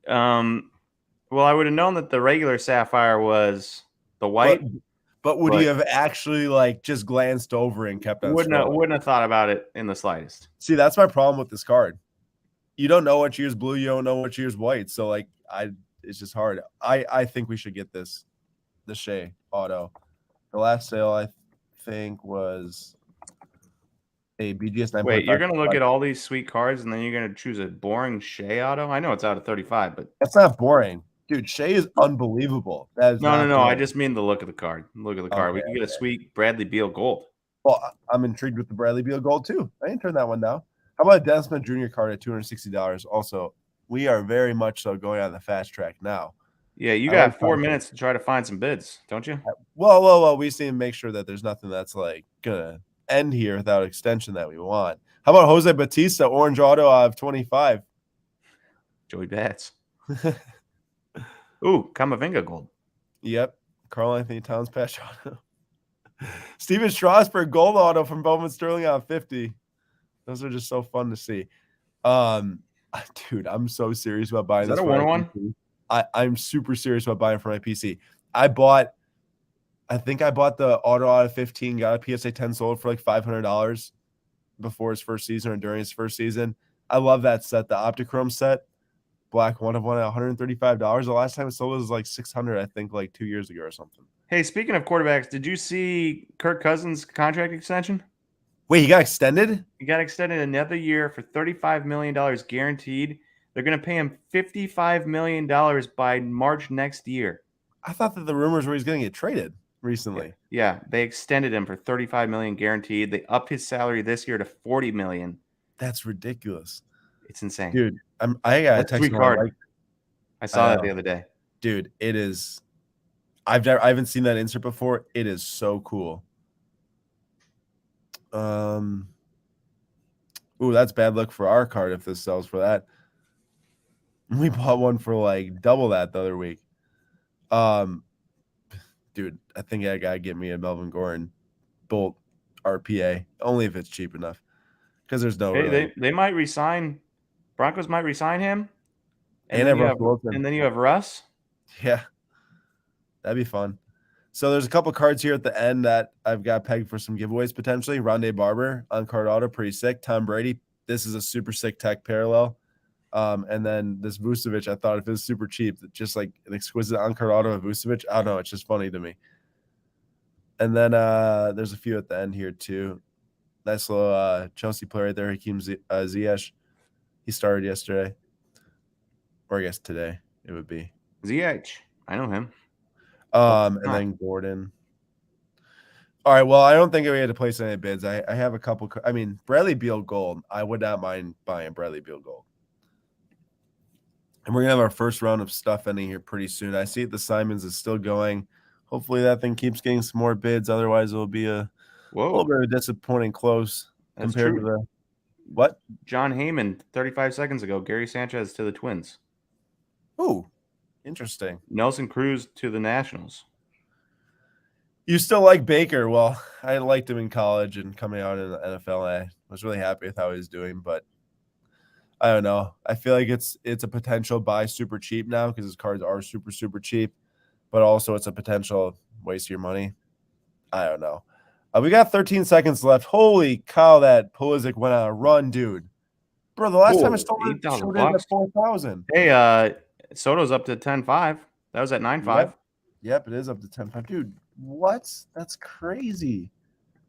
Well, I would have known that the regular Sapphire was the white. But would you have actually like just glanced over and kept on scrolling? Wouldn't have thought about it in the slightest. See, that's my problem with this card. You don't know what year's blue. You don't know what year's white. So like, it's just hard. I think we should get the Shea auto. The last sale I think was a BGS 9.5. Wait, you're gonna look at all these sweet cards and then you're gonna choose a boring Shea auto? I know it's out of 35, but that's not boring. Dude, Shea is unbelievable. That is no. I just mean the look of the card. Look at the card. We can get a sweet Bradley Beal gold. Well, I'm intrigued with the Bradley Beal gold too. I didn't turn that one down. How about a Dennis Smith Jr. card at $260? Also, we are very much so going on the fast track now. Yeah, you got 4 minutes to try to find some bids, don't you? Well. We see to make sure that there's nothing that's like gonna end here without extension that we want. How about Jose Batista orange auto of 25? Joey Bats. Ooh, Kamavinga gold. Yep. Karl Anthony Towns patch auto. Steven Strasburg gold auto from Bowman Sterling on 50. Those are just so fun to see. Dude, I'm so serious about buying Is that this a for my 101? PC. I'm super serious about buying for my PC. I think I bought the auto out of 15, got a PSA 10 sold for like $500 before his first season or during his first season. I love that set, the Optichrome set, black one of one at $135. The last time it sold was like 600, I think, like 2 years ago or something. Hey, speaking of quarterbacks, did you see Kirk Cousins' contract extension? Wait, he got extended? He got extended another year for $35 million guaranteed. They're going to pay him $55 million by March next year. I thought that the rumors were he's going to get traded recently. Yeah, they extended him for $35 million guaranteed. They upped his salary this year to $40 million. That's ridiculous. It's insane. Dude, I got a That's text sweet card. like, I saw that the other day. Dude, it is. I haven't seen that insert before. It is so cool. Ooh, that's bad luck for our card if this sells for that. We bought one for like double that the other week. Dude, I think I gotta get me a Melvin Gordon Bolt RPA, only if it's cheap enough. Because there's no really. They might resign. Broncos might resign him. And then you have Russ. Yeah. That'd be fun. So there's a couple cards here at the end that I've got pegged for some giveaways potentially. Rondé Barber on card auto, pretty sick. Tom Brady. This is a super sick tech parallel. And then this Vucevic, I thought if it was super cheap, just like an exquisite on-card auto of Vucevic. I don't know. It's just funny to me. And then there's a few at the end here too. Nice little Chelsea player right there, Hakeem Ziyech. He started yesterday. Or I guess today it would be. Ziyech. I know him. And then Gordon. All right. Well, I don't think we had to place any bids. I have a couple. I mean, Bradley Beal gold. I would not mind buying Bradley Beal gold. And we're going to have our first round of stuff ending here pretty soon. I see the Simons is still going. Hopefully that thing keeps getting some more bids. Otherwise, it'll be a little bit of a disappointing close compared to the what? John Heyman, 35 seconds ago. Gary Sanchez to the Twins. Ooh, interesting. Nelson Cruz to the Nationals. You still like Baker? Well, I liked him in college and coming out in the NFL. I was really happy with how he was doing, but I don't know. I feel like it's a potential buy super cheap now because his cards are super, super cheap, but also it's a potential waste of your money. I don't know. We got 13 seconds left. Holy cow, that Pulisic went on a run, dude. Bro, the last time I stole it, showed it at 4,000. Hey, Soto's up to 10.5. That was at 9.5. Yep, it is up to 10.5. Dude, what? That's crazy.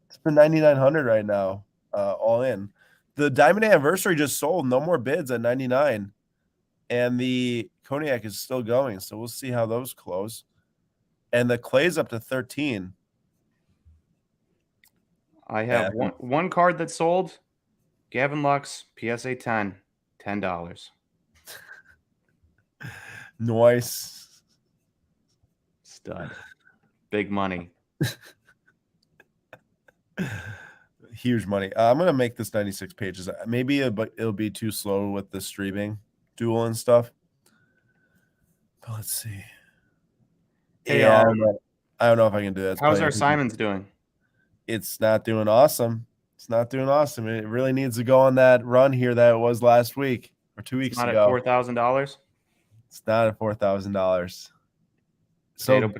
It's for 9,900 right now, all in. The Diamond Anniversary just sold. No more bids at 99. And the Cognac is still going, so we'll see how those close. And the Clay's up to 13. I have one card that sold. Gavin Lux, PSA 10, $10. Nice. Stud. Big money. Huge money. I'm going to make this 96 pages. Maybe it'll be too slow with the streaming duel and stuff. But let's see. Hey, I don't know if I can do that. How's our Simons doing? It's not doing awesome. It's not doing awesome. It really needs to go on that run here that it was last week or 2 weeks ago. Not at $4,000? It's not at $4,000. So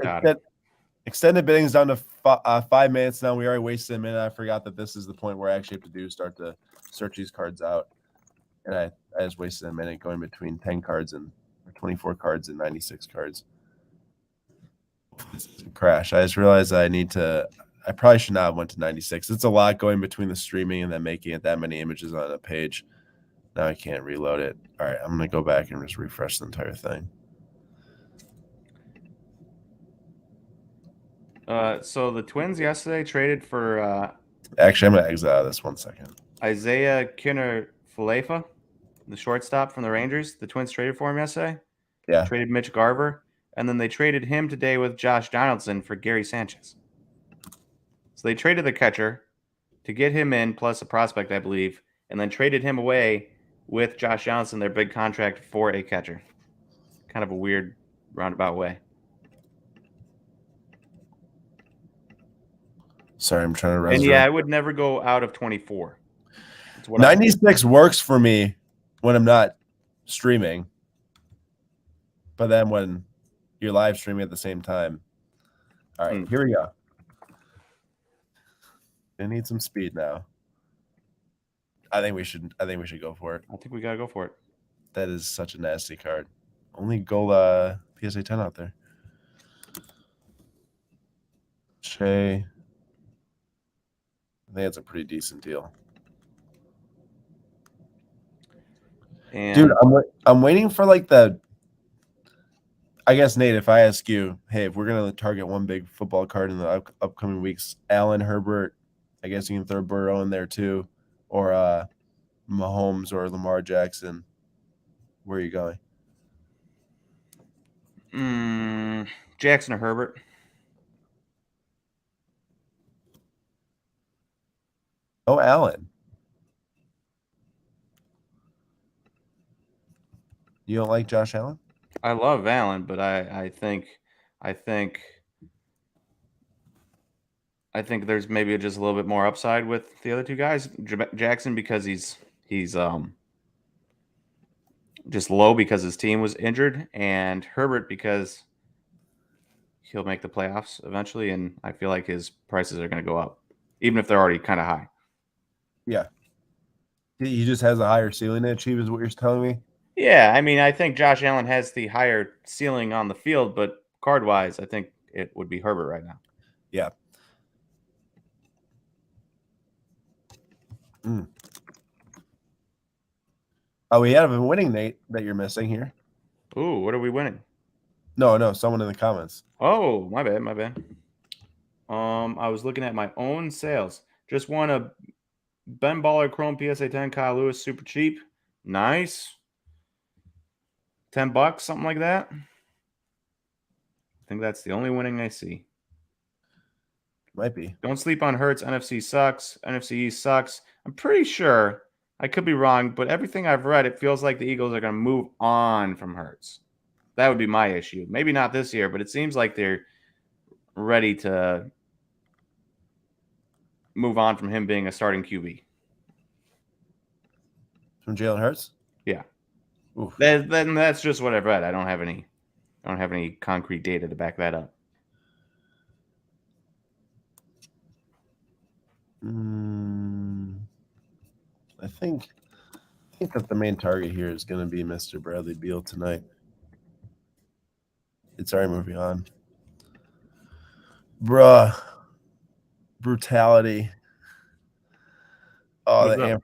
extended bidding's down to 5 minutes now. We already wasted a minute. I forgot that this is the point where I actually have to start to search these cards out. And I just wasted a minute going between 10 cards and 24 cards and 96 cards. Crash. I just realized I probably should not have went to 96. It's a lot going between the streaming and then making it that many images on a page. Now I can't reload it. All right, I'm going to go back and just refresh the entire thing. So the Twins yesterday traded for actually, I'm going to exit out of this 1 second. Isaiah Kinner-Falefa, the shortstop from the Rangers. The Twins traded for him yesterday. Yeah. Traded Mitch Garver, and then they traded him today with Josh Donaldson for Gary Sanchez. So they traded the catcher to get him in, plus a prospect, I believe, and then traded him away with Josh Donaldson, their big contract, for a catcher. Kind of a weird roundabout way. Sorry, I'm trying to And resurrect. yeah, I would never go out of 24. That's what 96 works for me when I'm not streaming. But then when you're live streaming at the same time. All right, here we go. I need some speed now. I think we should go for it. I think we gotta go for it. That is such a nasty card. Only gold PSA 10 out there. Shea. I think it's a pretty decent deal. And dude, I'm waiting for like the. I guess Nate, if I ask you, hey, if we're gonna target one big football card in the upcoming weeks, Allen, Herbert, I guess you can throw Burrow in there too, or Mahomes or Lamar Jackson. Where are you going? Jackson or Herbert? Oh, Allen. You don't like Josh Allen? I love Allen, but I think there's maybe just a little bit more upside with the other two guys. Jackson because he's just low because his team was injured, and Herbert because he'll make the playoffs eventually, and I feel like his prices are going to go up, even if they're already kind of high. Yeah. He just has a higher ceiling to achieve, is what you're telling me? Yeah, I mean, I think Josh Allen has the higher ceiling on the field, but card-wise, I think it would be Herbert right now. Yeah. Oh, we have a winning, Nate, that you're missing here. Ooh, what are we winning? No, someone in the comments. Oh, my bad. I was looking at my own sales. Just won a Ben Baller Chrome PSA 10 Kyle Lewis super cheap. Nice. $10, something like that. I think that's the only winning I see. Might be. Don't sleep on Hurts. NFC sucks. NFC East sucks. I'm pretty sure, I could be wrong, but everything I've read, it feels like the Eagles are going to move on from Hurts. That would be my issue. Maybe not this year, but it seems like they're ready to move on from him being a starting QB. From Jalen Hurts? Yeah. Oof. Then that's just what I've read. I don't have any concrete data to back that up. I think that the main target here is going to be Mr. Bradley Beal tonight. It's already moving on. Bruh. Brutality. Oh, the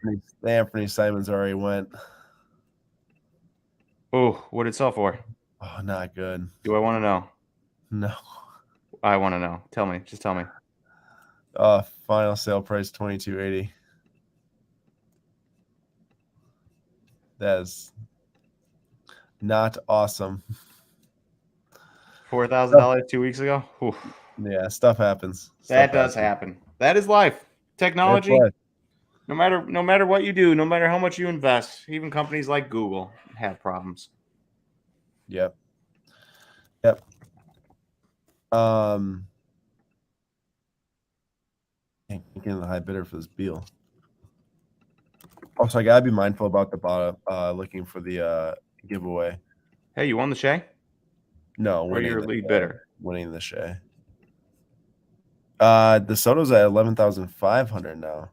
Anthony Simons already went. Oh, what did it sell for? Oh, not good. Do I want to know? No. I want to know. Tell me. Just tell me. Final sale price $22.80. That is not awesome. $4,000 2 weeks ago. Oof. Yeah, stuff happens. That does happen. That is life. Technology. Life. No matter what you do, no matter how much you invest, even companies like Google have problems. Yep. Can't get in the high bidder for this Beal. Also, I gotta be mindful about the bottom. Looking for the giveaway. Hey, you won the Shea? No, Or your lead bidder? Winning the Shea. The Soto's at 11,500 now.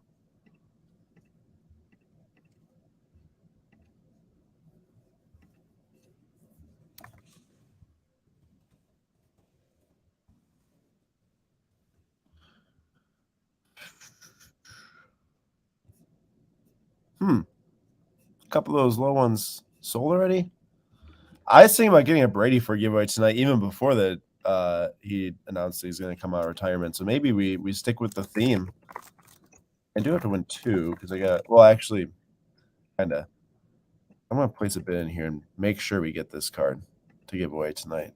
A couple of those low ones sold already. I was thinking about getting a Brady for a giveaway tonight, even before that he announced that he's going to come out of retirement. So maybe we stick with the theme. I do have to win 2 because actually, kind of. I'm going to place a bid in here and make sure we get this card to give away tonight.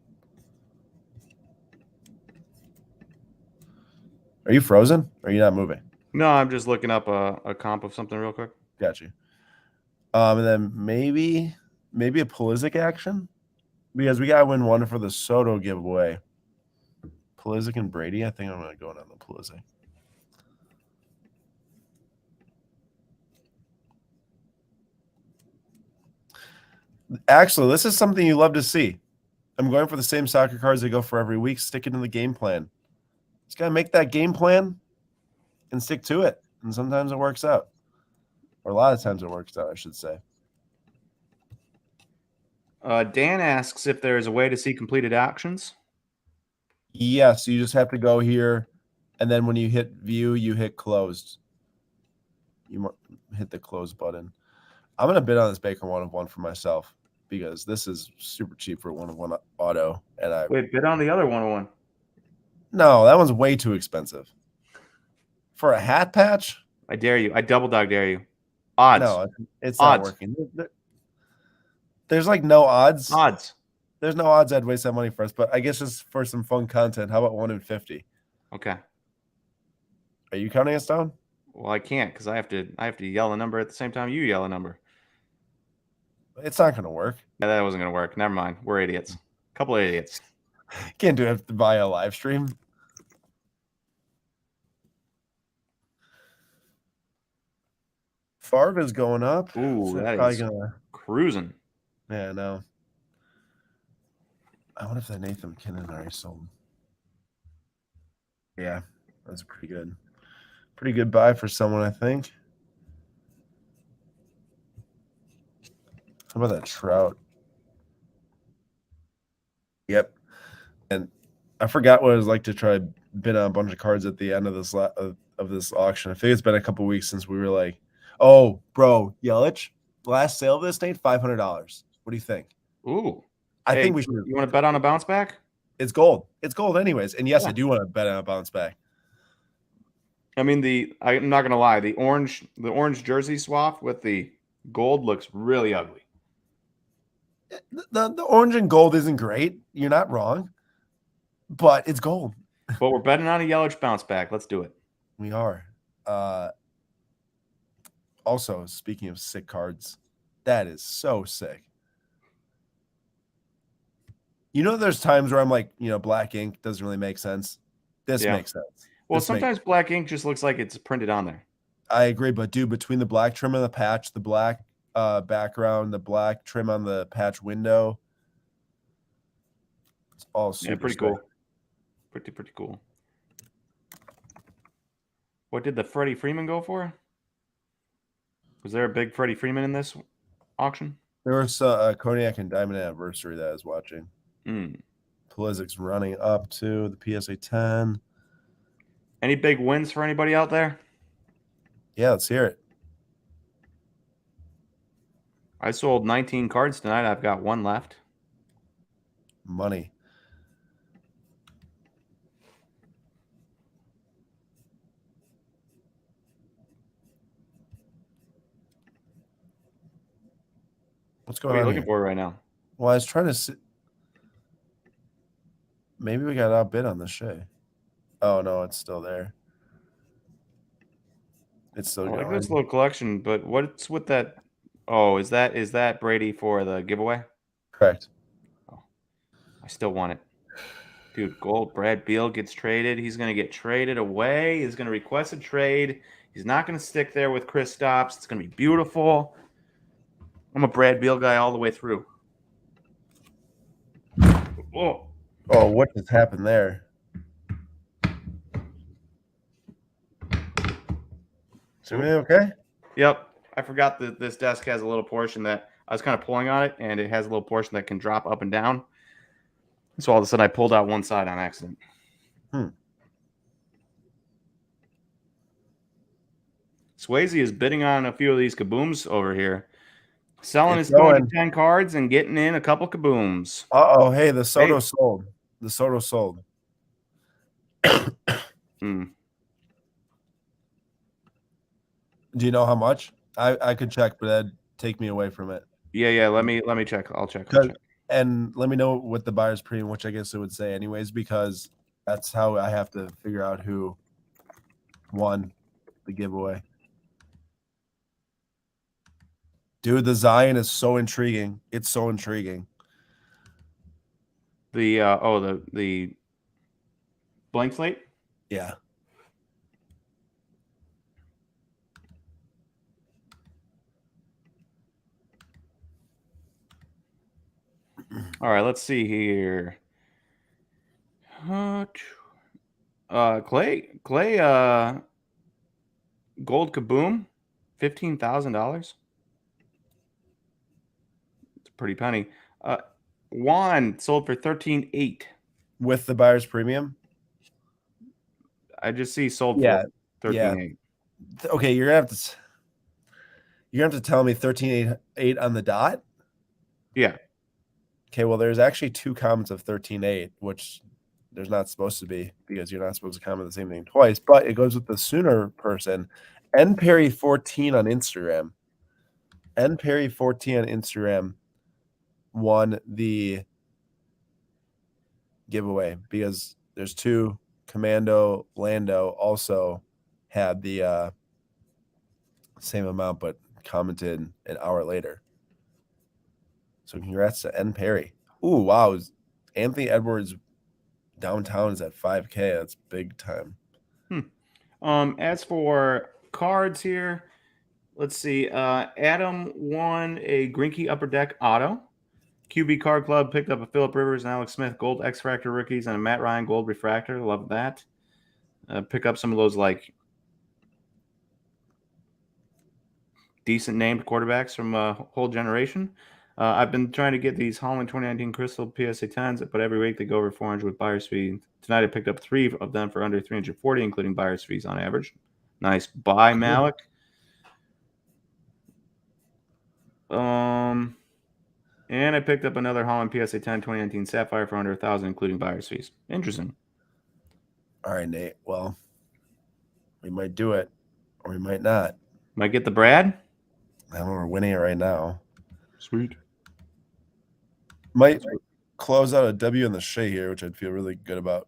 Are you frozen? Or are you not moving? No, I'm just looking up a comp of something real quick. Got you. And then maybe a Pulisic action because we gotta win one for the Soto giveaway. Pulisic and Brady. I think I'm gonna go on the Pulisic. Actually, this is something you love to see. I'm going for the same soccer cards I go for every week, sticking to the game plan. Just got to make that game plan and stick to it. And sometimes it works out. Or a lot of times it works out, I should say. Dan asks if there is a way to see completed actions. Yes, you just have to go here, and then when you hit view, you hit closed. You hit the close button. I'm going to bid on this Baker 1-of-1 for myself because this is super cheap for 1-of-1 auto. And Wait, bid on the other 101. No, that one's way too expensive. For a hat patch? I dare you. I double dog dare you. Odds. No, it's not Odds. working. There's like no odds. Odds. There's no odds I'd waste that money for us, but I guess just for some fun content, how about 1 in 50? Okay. Are you counting us down? Well, I can't because I have to yell a number at the same time you yell a number. It's not going to work. Yeah, that wasn't going to work. Never mind. We're idiots. A couple of idiots. Can't do it via live stream. Favre is going up. Ooh, So that probably is gonna... cruising. Yeah, no. I wonder if that Nathan McKinnon already sold. Yeah, that's pretty good. Pretty good buy for someone, I think. How about that Trout? Yep. And I forgot what it was like to try bid on a bunch of cards at the end of this of this auction. I think it's been a couple weeks since we were like, "Oh, bro, Yelich, last sale of this Nate, $500. What do you think?" Ooh. I Hey, think we should. You want to bet on a bounce back? It's gold. It's gold, anyways. And yes, Yeah. I do want to bet on a bounce back. I mean, I'm not gonna lie, the orange jersey swap with the gold looks really ugly. The orange and gold isn't great. You're not wrong, but it's gold. But we're betting on a Yelich bounce back. Let's do it. We are. Also, speaking of sick cards, that is so sick. You know, there's times where I'm like, black ink doesn't really make sense. This makes sense. Well, sometimes black ink just looks like it's printed on there. I agree, but dude, between the black trim on the patch, the black background, the black trim on the patch window, it's all super pretty cool. Pretty cool. What did the Freddie Freeman go for? Was there a big Freddie Freeman in this auction? There was a Cognac and Diamond Anniversary that I was watching. Pulisic's running up to the PSA 10. Any big wins for anybody out there? Yeah, let's hear it. I sold 19 cards tonight. I've got 1 left. Money. What's going on? What are you here? looking for right now? Well, I was trying to see. Maybe we got outbid on this Shea. Oh no, it's still there. It's still going. I like this little collection, but what's with that? Oh, is that Brady for the giveaway? Correct. Oh, I still want it. Dude, gold. Brad Beal gets traded. He's going to get traded away. He's going to request a trade. He's not going to stick there with Chris Stops. It's going to be beautiful. I'm a Brad Beal guy all the way through. Oh, what just happened there? Is everything okay? Yep. I forgot that this desk has a little portion that I was kind of pulling on it, and it has a little portion that can drop up and down. So all of a sudden I pulled out one side on accident. Swayze is bidding on a few of these kabooms over here. Selling his 210 cards and getting in a couple kabooms. Uh-oh, hey, the Soto sold. The Soto sold. Do you know how much? I could check, but that'd take me away from it. Yeah. Let me check. I'll check. And let me know what the buyer's premium, which I guess it would say anyways, because that's how I have to figure out who won the giveaway. Dude, the Zion is so intriguing. It's so intriguing. The blank slate? Yeah. All right, let's see here. Clay, gold kaboom, $15,000. It's a pretty penny. Juan sold for 13.8. With the buyer's premium? I just see sold Yeah. for 13.8. Okay, you're gonna have to tell me 13.8 on the dot. Yeah. Okay, well, there's actually 2 comments of 13.8, which there's not supposed to be because you're not supposed to comment the same thing twice. But it goes with the Sooner person. N Perry 14 on Instagram. N Perry 14 on Instagram won the giveaway because there's 2. Commando Lando also had the same amount, but commented an hour later. So congrats to N Perry. Ooh, wow. Anthony Edwards downtown is at 5K. That's big time. As for cards here, let's see. Adam won a Grinky Upper Deck auto. QB Card Club picked up a Phillip Rivers and Alex Smith Gold X Factor rookies and a Matt Ryan Gold Refractor. Love that. Pick up some of those like decent named quarterbacks from a whole generation. I've been trying to get these Holland 2019 Crystal PSA 10s, but every week they go over 400 with buyer's fee. Tonight I picked up 3 of them for under 340, including buyer's fees on average. Nice buy, Malik. And I picked up another Holland PSA 10 2019 Sapphire for under 1,000, including buyer's fees. Interesting. All right, Nate. Well, we might do it, or we might not. Might get the Brad. I don't know. We're winning it right now. Sweet. Might close out a W in the Shea here, which I'd feel really good about.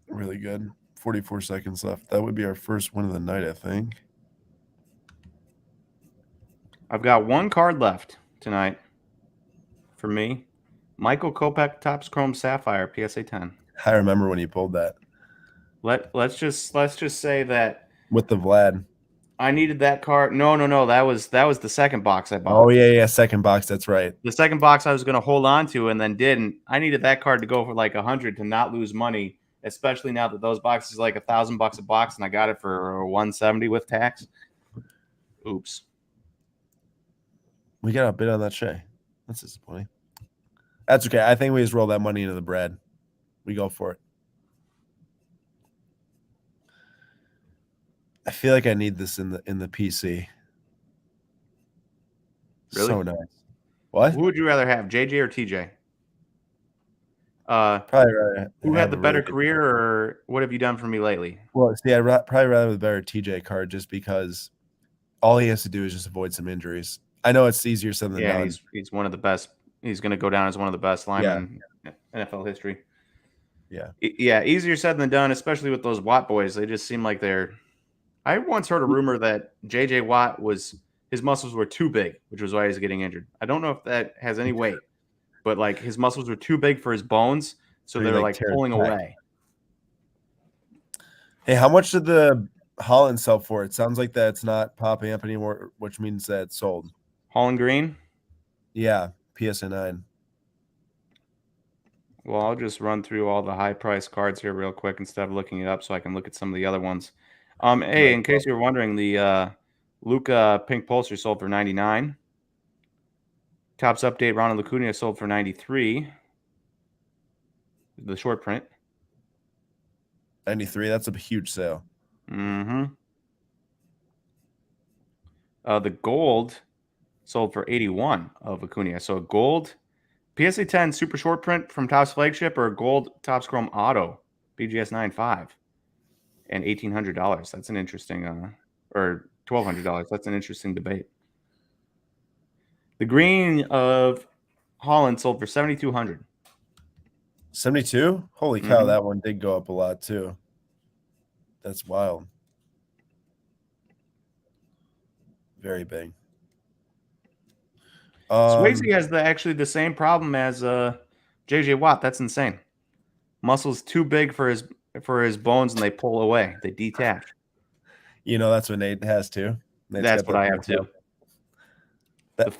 Really good. 44 seconds left. That would be our first win of the night, I think. I've got 1 card left tonight for me. Michael Kopech Topps Chrome Sapphire PSA 10. I remember when you pulled that. Let's just say that with the Vlad. I needed that card. No. That was the second box I bought. Oh yeah, second box. That's right. The second box I was going to hold on to and then didn't. I needed that card to go for like 100 to not lose money, especially now that those boxes are like $1,000 a box, and I got it for 170 with tax. Oops. We got a bid on that Shea. That's disappointing. That's okay. I think we just roll that money into the bread. We go for it. I feel like I need this in the PC. Really? So nice. What? Who would you rather have, JJ or TJ? Probably rather. Who had the better career, or what have you done for me lately? Well, see, I'd probably rather have the better TJ card just because all he has to do is just avoid some injuries. I know it's easier said than done. He's one of the best. He's going to go down as one of the best linemen in NFL history. Yeah, easier said than done, especially with those Watt boys. They just seem like they're. I once heard a rumor that J.J. Watt his muscles were too big, which was why he's getting injured. I don't know if that has any weight, but like his muscles were too big for his bones, so they're like pulling away. Hey, how much did the Holland sell for? It sounds like that's not popping up anymore, which means that it's sold. Holland Green? Yeah, PSA 9. Well, I'll just run through all the high-priced cards here real quick instead of looking it up so I can look at some of the other ones. Hey, in case you're wondering, the Luka Pink Pulsar sold for $99. Topps Update Ronald Acuna sold for $93. The short print. 93, that's a huge sale. Mm-hmm. The gold sold for $81 of Acuna. So a gold PSA 10 super short print from Topps Flagship or a gold Topps Chrome Auto BGS 9.5 and $1,800. That's an interesting, or $1,200. That's an interesting debate. The green of Holland sold for $7,200. 72? Holy cow, that one did go up a lot too. That's wild. Very big. Swayze has actually the same problem as JJ Watt. That's insane. Muscles too big for his bones, and they pull away. They detach. You know, that's what Nate has too. That's what I have too. The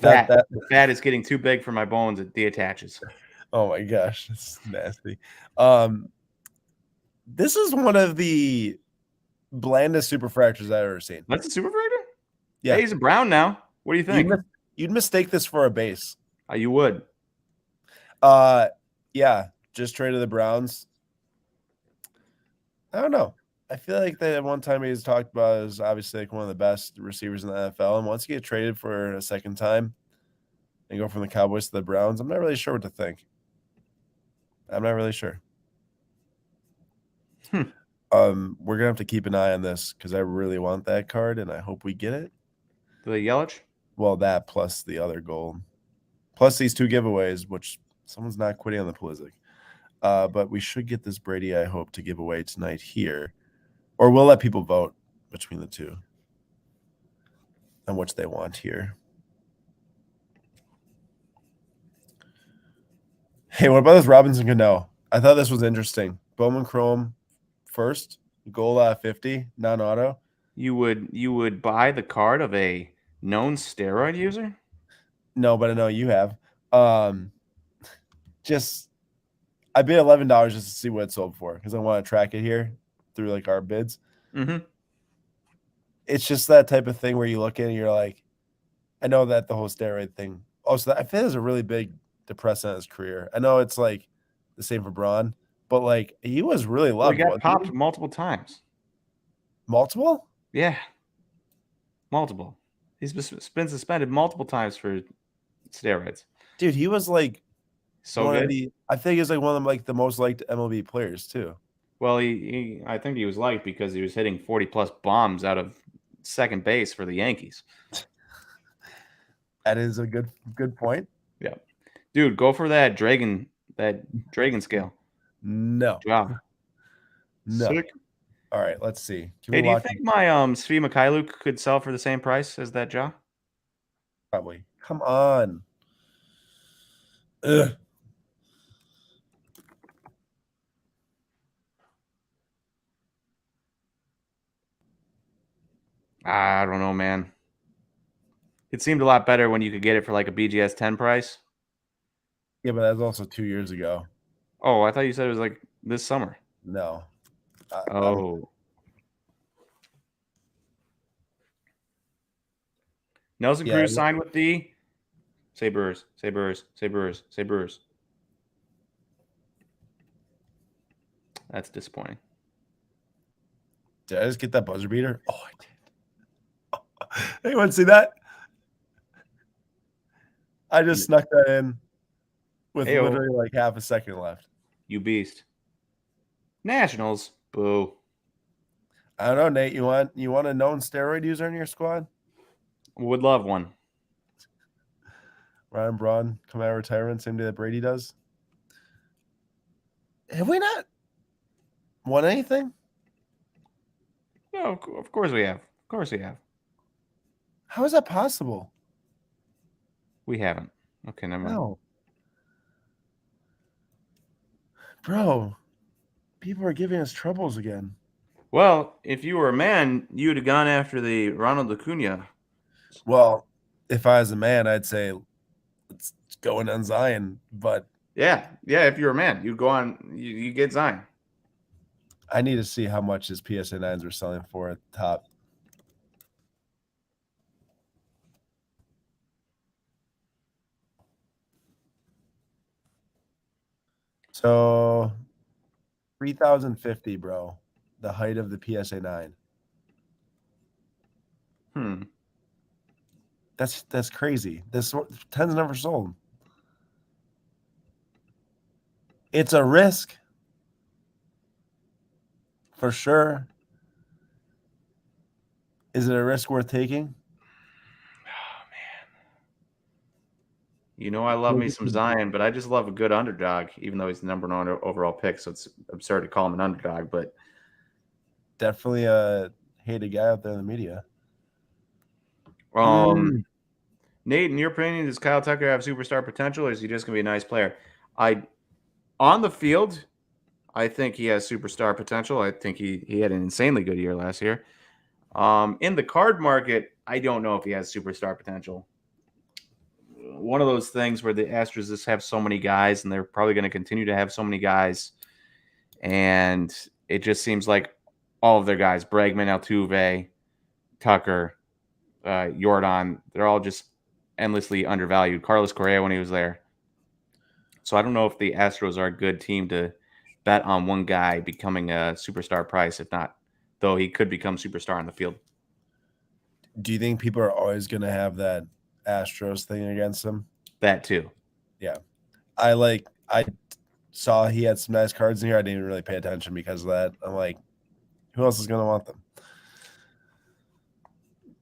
fat is getting too big for my bones. It deattaches. Oh my gosh, it's nasty. This is one of the blandest superfractors I've ever seen. That's a superfractor? Yeah. Hey, he's a brown now. What do you think? You'd mistake this for a base. You would. Yeah, just traded the Browns. I don't know. I feel like that at one time he was talked about as obviously like one of the best receivers in the NFL. And once you get traded for a second time and go from the Cowboys to the Browns, I'm not really sure what to think. I'm not really sure. We're gonna have to keep an eye on this because I really want that card and I hope we get it. The Yelich? Well, that plus the other goal, plus these 2 giveaways, which someone's not quitting on the Pulisic. But we should get this Brady, I hope, to give away tonight here. Or we'll let people vote between the two on which they want here. Hey, what about this Robinson Cano? I thought this was interesting. Bowman Chrome first, goal 50, non-auto. You would buy the card of a known steroid user? No, but I know you have. Just I bid $11 just to see what it sold for because I want to track it here through like our bids. Mm-hmm. It's just that type of thing where you look at it and you're like, I know that the whole steroid thing. Oh, so I feel there's a really big depressant in his career. I know it's like the same for Braun, but like he was really loved. He got popped multiple times. Multiple? Yeah. Multiple. He's been suspended multiple times for steroids. Dude, he was like so good. I think he's like one of like the most liked MLB players too. Well, I think he was liked because he was hitting 40-plus bombs out of second base for the Yankees. That is a good point. Yeah. Dude, go for that Dragon scale. No. Wow. No. Sick. All right, let's see. Hey, do you think my Svi Mikhailuk could sell for the same price as that Ja? Probably. Come on. Ugh. I don't know, man. It seemed a lot better when you could get it for like a BGS 10 price. Yeah, but that was also 2 years ago. Oh, I thought you said it was like this summer. No. Nelson Cruz signed with the Sabres. That's disappointing. Did I just get that buzzer beater? Oh, I did. Anyone see that? I just snuck that in with literally like half a second left. You beast. Nationals. Boo. I don't know, Nate. You want a known steroid user in your squad? Would love one. Ryan Braun come out of retirement same day that Brady does. Have we not won anything? No, of course we have. Of course we have. How is that possible? We haven't. Okay, never mind. No. Bro, people are giving us troubles again. Well, if you were a man, you would have gone after the Ronald Acuna. Well, if I was a man, I'd say let's go in on Zion. But yeah, if you're a man, you'd go on. You get Zion. I need to see how much his PSA 9s were selling for at the top. So 3,050, bro. The height of the PSA 9. That's crazy. This 10's never sold. It's a risk. For sure. Is it a risk worth taking? Oh, man. You know I love me some Zion, but I just love a good underdog, even though he's the number 1 overall pick, so it's absurd to call him an underdog, but definitely a hated guy out there in the media. Nate, in your opinion, does Kyle Tucker have superstar potential, or is he just going to be a nice player? On the field, I think he has superstar potential. I think he had an insanely good year last year. In the card market, I don't know if he has superstar potential. one of those things where the Astros just have so many guys, and they're probably going to continue to have so many guys, and it just seems like all of their guys, Bregman, Altuve, Tucker, Jordan, they're all just endlessly undervalued. Carlos Correa when he was there. So I don't know if the Astros are a good team to bet on one guy becoming a superstar price. If not, though, he could become superstar on the field. Do you think people are always going to have that Astros thing against them? That too. Yeah. I saw he had some nice cards in here. I didn't even really pay attention because of that. I'm like, who else is going to want them?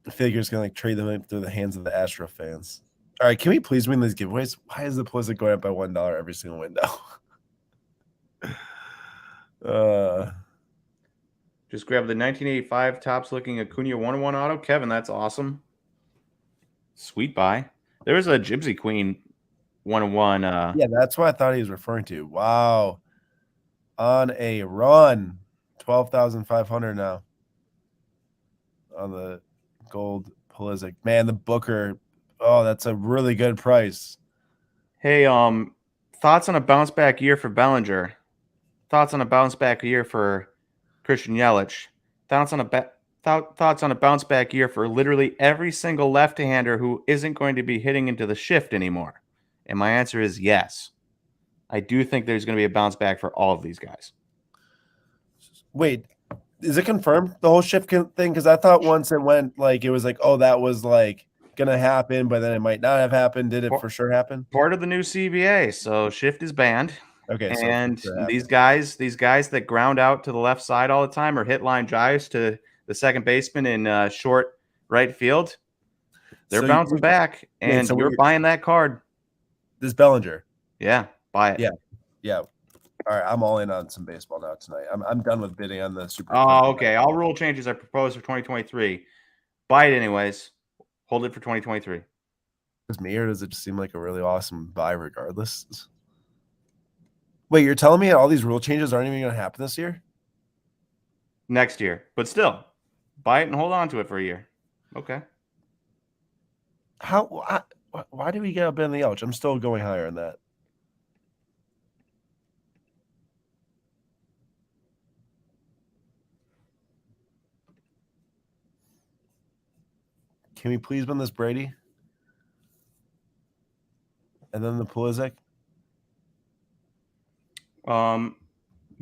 I feel like you're just going to trade them through the hands of the Astro fans. All right, can we please win these giveaways? Why is the Blizzard going up by $1 every single window? Just grab the 1985 Topps Looking Acuna 101 auto. Kevin, that's awesome. Sweet buy. There was a Gypsy Queen 101. Yeah, that's what I thought he was referring to. Wow. On a run. 12,500 now. On the gold Pulisic. Man, the Booker. Oh, that's a really good price. Hey, thoughts on a bounce back year for Bellinger? Thoughts on a bounce back year for Christian Yelich? Thoughts on a bounce back year for literally every single left-hander who isn't going to be hitting into the shift anymore? And my answer is yes. I do think there's going to be a bounce back for all of these guys. Wait, is it confirmed, the whole shift thing? Because I thought once it went like it was like, oh, that was like gonna happen, but then it might not have happened. Did it for sure happen? Part of the new CBA, so shift is banned. Okay, and so these guys that ground out to the left side all the time or hit line drives to the second baseman in short right field, they're bouncing back, and so you're buying that card. This Bellinger, yeah, buy it. Yeah. All right, I'm all in on some baseball now tonight. I'm done with bidding on the Super. Oh, okay. All rule changes are proposed for 2023. Buy it anyways. Hold it for 2023. Is me, or does it just seem like a really awesome buy regardless? Wait, you're telling me all these rule changes aren't even going to happen this year? Next year, but still, buy it and hold on to it for a year. Okay. Why do we get up in the Yelich? I'm still going higher on that. Can we please win this Brady? And then the Pulisic?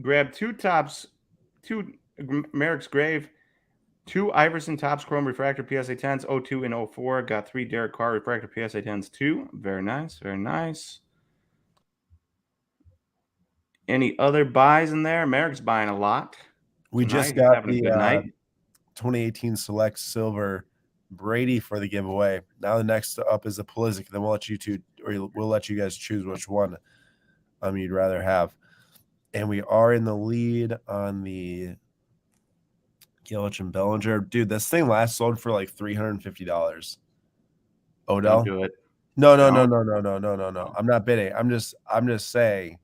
Grab two Topps, two Merrick's Grave, two Iverson Topps Chrome Refractor PSA 10s, 02 and 04. Got three Derek Carr Refractor PSA 10s too. Very nice, very nice. Any other buys in there? Merrick's buying a lot. We just got the 2018 Select Silver Brady for the giveaway. Now the next up is the Pulisic. Then we'll let you two, or we'll let you guys choose which one you'd rather have. And we are in the lead on the Yelich and Bellinger. Dude, this thing last sold for like $350. Odell? Don't do it. No. I'm not bidding. I'm just saying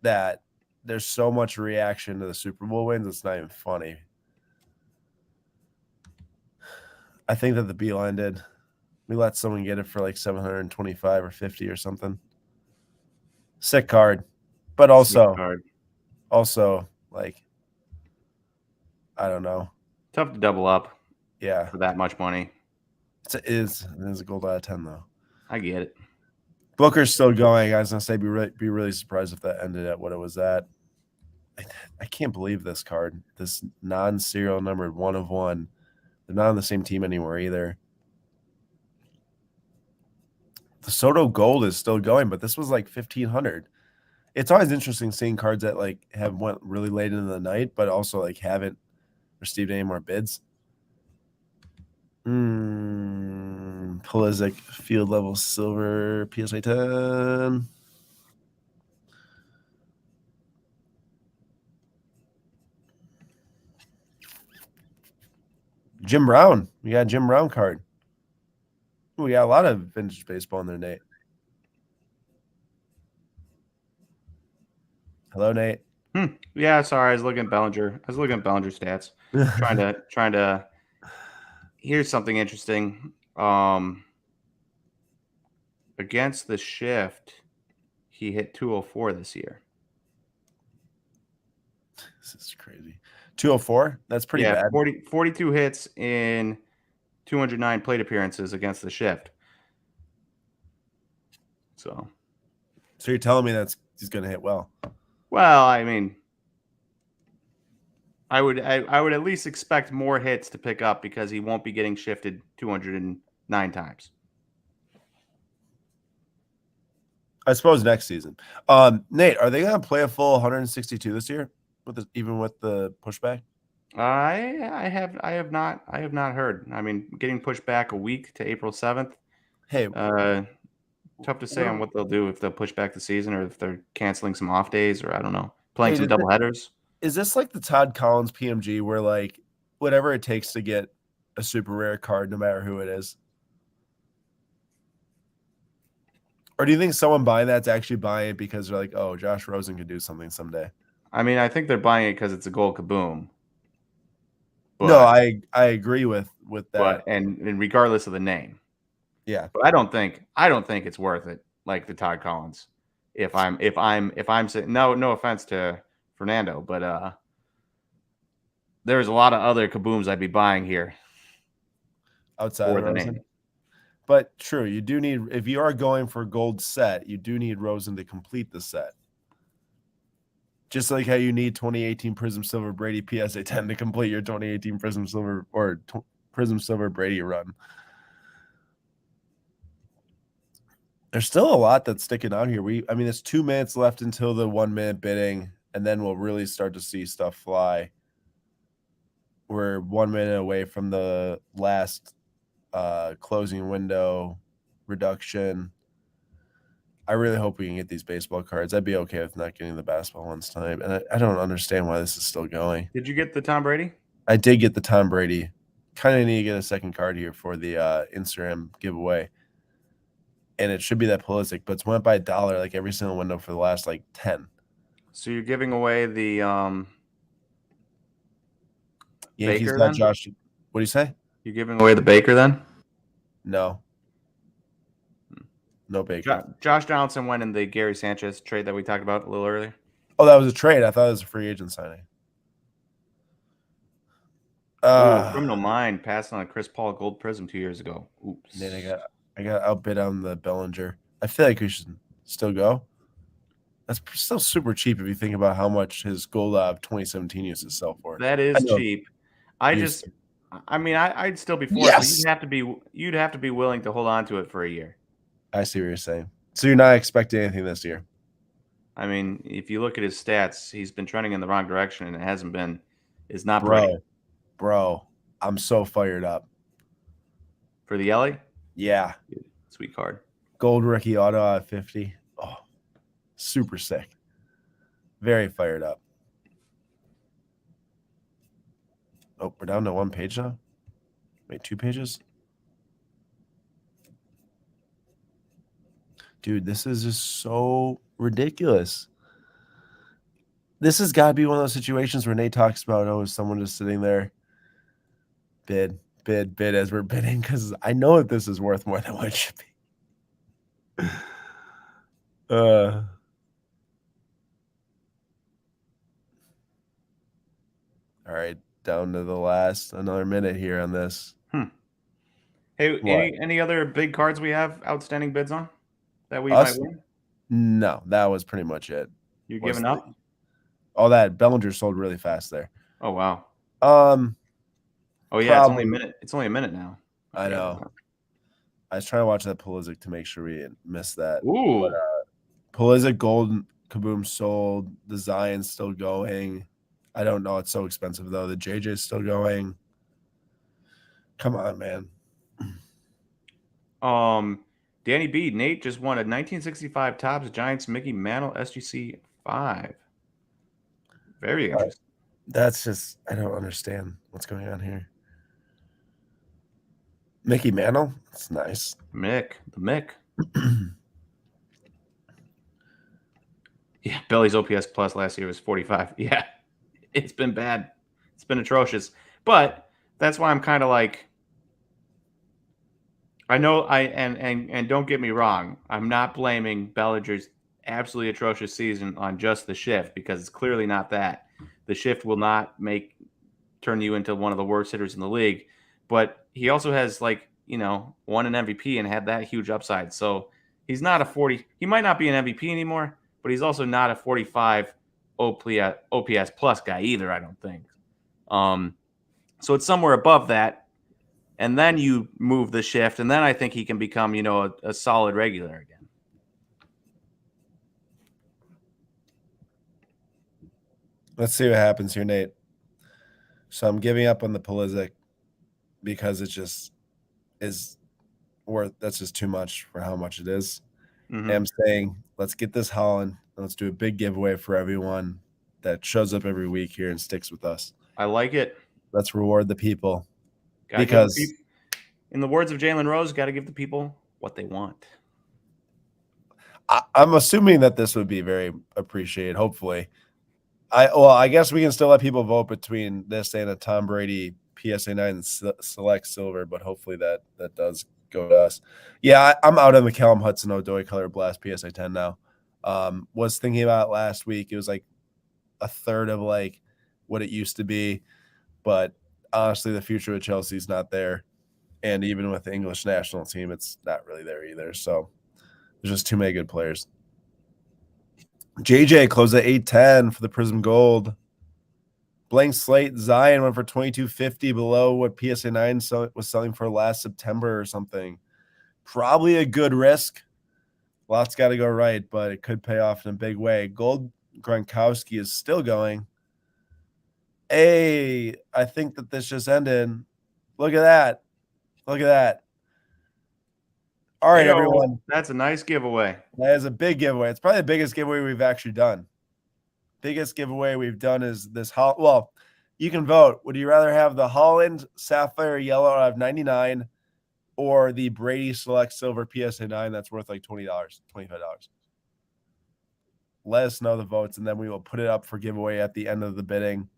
that there's so much reaction to the Super Bowl wins, it's not even funny. I think that the Beeline did. We let someone get it for like 725 or 50 or something. Sick card. But also like, I don't know. Tough to double up. Yeah. For that much money. It is a gold out of 10 though. I get it. Booker's still going. I was gonna say be really surprised if that ended at what it was at. I can't believe this card. This non-serial numbered 1 of 1. They're not on the same team anymore either. The Soto Gold is still going, but this was like 1,500. It's always interesting seeing cards that like have went really late into the night, but also like haven't received any more bids. Pulisic field level silver PSA 10. Jim Brown. We got a Jim Brown card. We got a lot of vintage baseball in there, Nate. Hello, Nate. Yeah, sorry. I was looking at Bellinger. Stats. trying to. Here's something interesting. against the shift, he hit 204 this year. This is crazy. 204? That's pretty bad. 42 hits in 209 plate appearances against the shift. So you're telling me he's going to hit well? Well, I mean, I would at least expect more hits to pick up because he won't be getting shifted 209 times. I suppose next season. Nate, are they going to play a full 162 this year even with the pushback? I have not heard. I mean, getting pushed back a week to April 7th. Hey, tough to say on what they'll do, if they'll push back the season or if they're canceling some off days, or I don't know, playing some double headers. Is this like the Todd Collins PMG where like whatever it takes to get a super rare card, no matter who it is? Or do you think someone buying that's actually buying it because they're like, oh, Josh Rosen could do something someday? I mean, I think they're buying it because it's a gold kaboom. But, no, I agree with that. But and regardless of the name. Yeah. But I don't think it's worth it, like the Todd Collins. If I'm saying, no offense to Fernando, but there's a lot of other kabooms I'd be buying here. Outside of Rosen. But true, you do need, if you are going for gold set, you do need Rosen to complete the set. Just like how you need 2018 Prism Silver Brady PSA 10 to complete your 2018 Prism Silver or Prism Silver Brady run. There's still a lot that's sticking out here. I mean, there's 2 minutes left until the 1 minute bidding, and then we'll really start to see stuff fly. We're 1 minute away from the last closing window reduction. I really hope we can get these baseball cards. I'd be okay with not getting the basketball ones tonight. And I don't understand why this is still going. Did you get the Tom Brady? I did get the Tom Brady. Kind of need to get a second card here for the Instagram giveaway. And it should be that Pulisic, but it's went by $1 like every single window for the last like 10. So you're giving away the Yankees Baker got then? Josh. What do you say? You're giving away the Baker then? No. No Baker. Josh Donaldson went in the Gary Sanchez trade that we talked about a little earlier. Oh, that was a trade. I thought it was a free agent signing. Criminal Mind passed on a Chris Paul gold prism 2 years ago. Oops. Then I got outbid on the Bellinger. I feel like we should still go. That's still super cheap if you think about how much his gold of 2017 used to sell for. That is cheap. I'd still be for it. But you'd have to be willing to hold on to it for a year. I see what you're saying. So you're not expecting anything this year? I mean, if you look at his stats, he's been trending in the wrong direction, and it hasn't been. It's not bro. I'm so fired up for the LA. Yeah, sweet card. Gold rookie auto at 50. Oh, super sick. Very fired up. Oh, we're down to 1 page now. Wait, 2 pages. Dude, this is just so ridiculous. This has got to be one of those situations where Nate talks about, is someone just sitting there, bid as we're bidding, because I know that this is worth more than what it should be. All right, down to the last, another minute here on this. Hey, any other big cards we have outstanding bids on that we might win? No, that was pretty much it. You're giving up? All that Bellinger sold really fast there. Oh wow. Oh yeah, it's only a minute. It's only a minute now. I know. I was trying to watch that Pulisic to make sure we didn't miss that. Ooh. But, Pulisic gold kaboom sold. The Zion's still going. I don't know. It's so expensive though. The JJ's still going. Come on, man. Danny B. Nate just won a 1965 Topps Giants Mickey Mantle SGC 5. Very interesting. That's just, I don't understand what's going on here. Mickey Mantle? That's nice. The Mick. Yeah, Billy's OPS plus last year was 45. Yeah, it's been bad. It's been atrocious. But that's why I'm kind of like, I know and don't get me wrong. I'm not blaming Bellinger's absolutely atrocious season on just the shift because it's clearly not that. The shift will not turn you into one of the worst hitters in the league, but he also has won an MVP and had that huge upside. So he's not a 40. He might not be an MVP anymore, but he's also not a 45 OPS plus guy either. I don't think. So it's somewhere above that, and then you move the shift, and then I think he can become, a solid regular again. Let's see what happens here, Nate. So I'm giving up on the Pulisic because it just is worth. That's just too much for how much it is. Mm-hmm. And I'm saying let's get this Holland and let's do a big giveaway for everyone that shows up every week here and sticks with us. I like it. Let's reward the people. Because in the words of Jalen Rose, got to give the people what they want. I'm assuming that this would be very appreciated. Hopefully, I guess we can still let people vote between this and a Tom Brady PSA 9 Select Silver, but hopefully that does go to us. Yeah, I'm out on the Callum Hudson-Odoi Color Blast PSA 10 now. Was thinking about it last week. It was like a third of like what it used to be, but honestly, the future of Chelsea is not there, and even with the English national team, it's not really there either. So there's just too many good players. JJ closed at 810 for the Prism Gold. Blank Slate Zion went for $22.50 below what PSA 9 was selling for last September or something. Probably a good risk. Lots got to go right, but it could pay off in a big way. Gold Gronkowski is still going. Hey, I think that this just ended. Look at that. Look at that. All right, everyone. That's a nice giveaway. That is a big giveaway. It's probably the biggest giveaway we've actually done. Biggest giveaway we've done is this. Well, you can vote. Would you rather have the Holland Sapphire Yellow out of 99 or the Brady Select Silver PSA 9 that's worth like $20, $25? Let us know the votes, and then we will put it up for giveaway at the end of the bidding.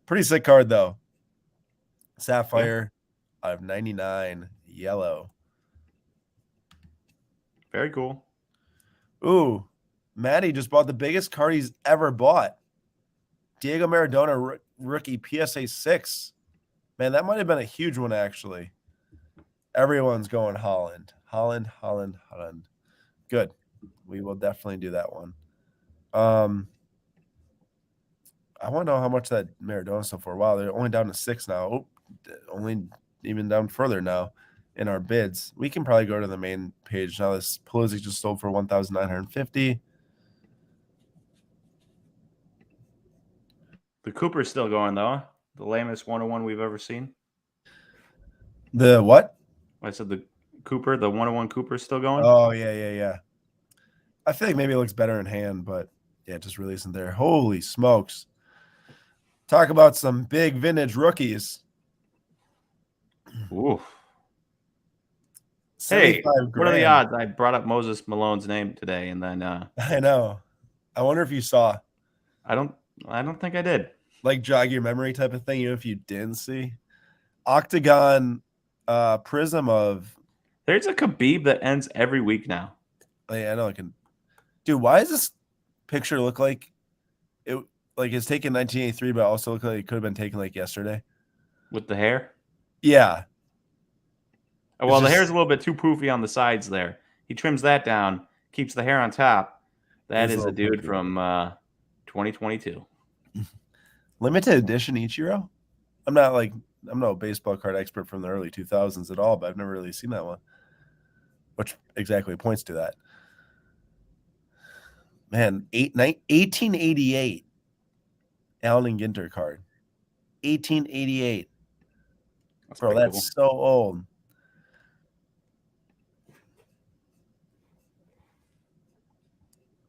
Pretty sick card, though. Sapphire out of 99 yellow. Very cool. Ooh, Maddie just bought the biggest card he's ever bought. Diego Maradona rookie PSA 6. Man, that might have been a huge one, actually. Everyone's going Holland. Holland. Good. We will definitely do that one. I want to know how much that Maradona sold for. Wow, they're only down to 6 now. Oh, only even down further now in our bids. We can probably go to the main page now. This Pulisic just sold for $1,950. The Cooper's still going, though. The lamest 101 we've ever seen. The what? I said the Cooper, the 101 Cooper's still going. Oh, yeah. I feel like maybe it looks better in hand, but yeah, it just really isn't there. Holy smokes. Talk about some big vintage rookies. Ooh. Hey, what are the odds? I brought up Moses Malone's name today, and then I know. I wonder if you saw. I don't think I did. Like jog your memory type of thing, even if you didn't see. Octagon prism of. There's a Khabib that ends every week now. Oh, yeah, I know. Dude, why does this picture look like it? Like it's taken 1983, but also look like it could have been taken like yesterday. With the hair? Yeah. Well, the hair's a little bit too poofy on the sides there. He trims that down, keeps the hair on top. That is a dude from 2022. Limited edition Ichiro? I'm no baseball card expert from the early 2000s at all, but I've never really seen that one. Which exactly points to that. Man, 1888 Allen and Ginter card. 1888. Bro, that's cool. So old.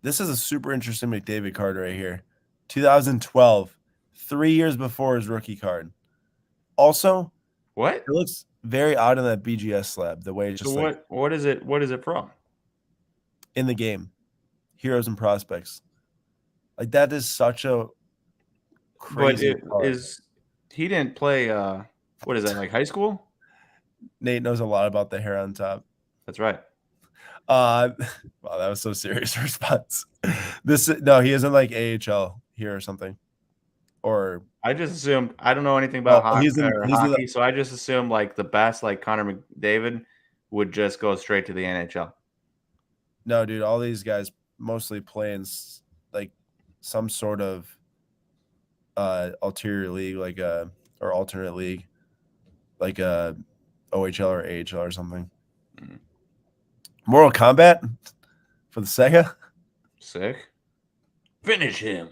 This is a super interesting McDavid card right here. 2012, 3 years before his rookie card. Also, what? It looks very odd on that BGS slab. The way it's just what is it? What is it from? In the game, Heroes and Prospects. Like that is such a crazy. But he didn't play. What is that, like high school? Nate knows a lot about the hair on top. That's right. Wow, that was so serious response. No, he isn't like AHL here or something. Or I just assumed I don't know anything about he's in hockey, so I just assumed like the best, like Connor McDavid, would just go straight to the NHL. no, dude. All these guys mostly play in like some sort of ulterior league, like or alternate league, like OHL or AHL or something. Mm. Mortal Kombat for the Sega. Sick. Finish him.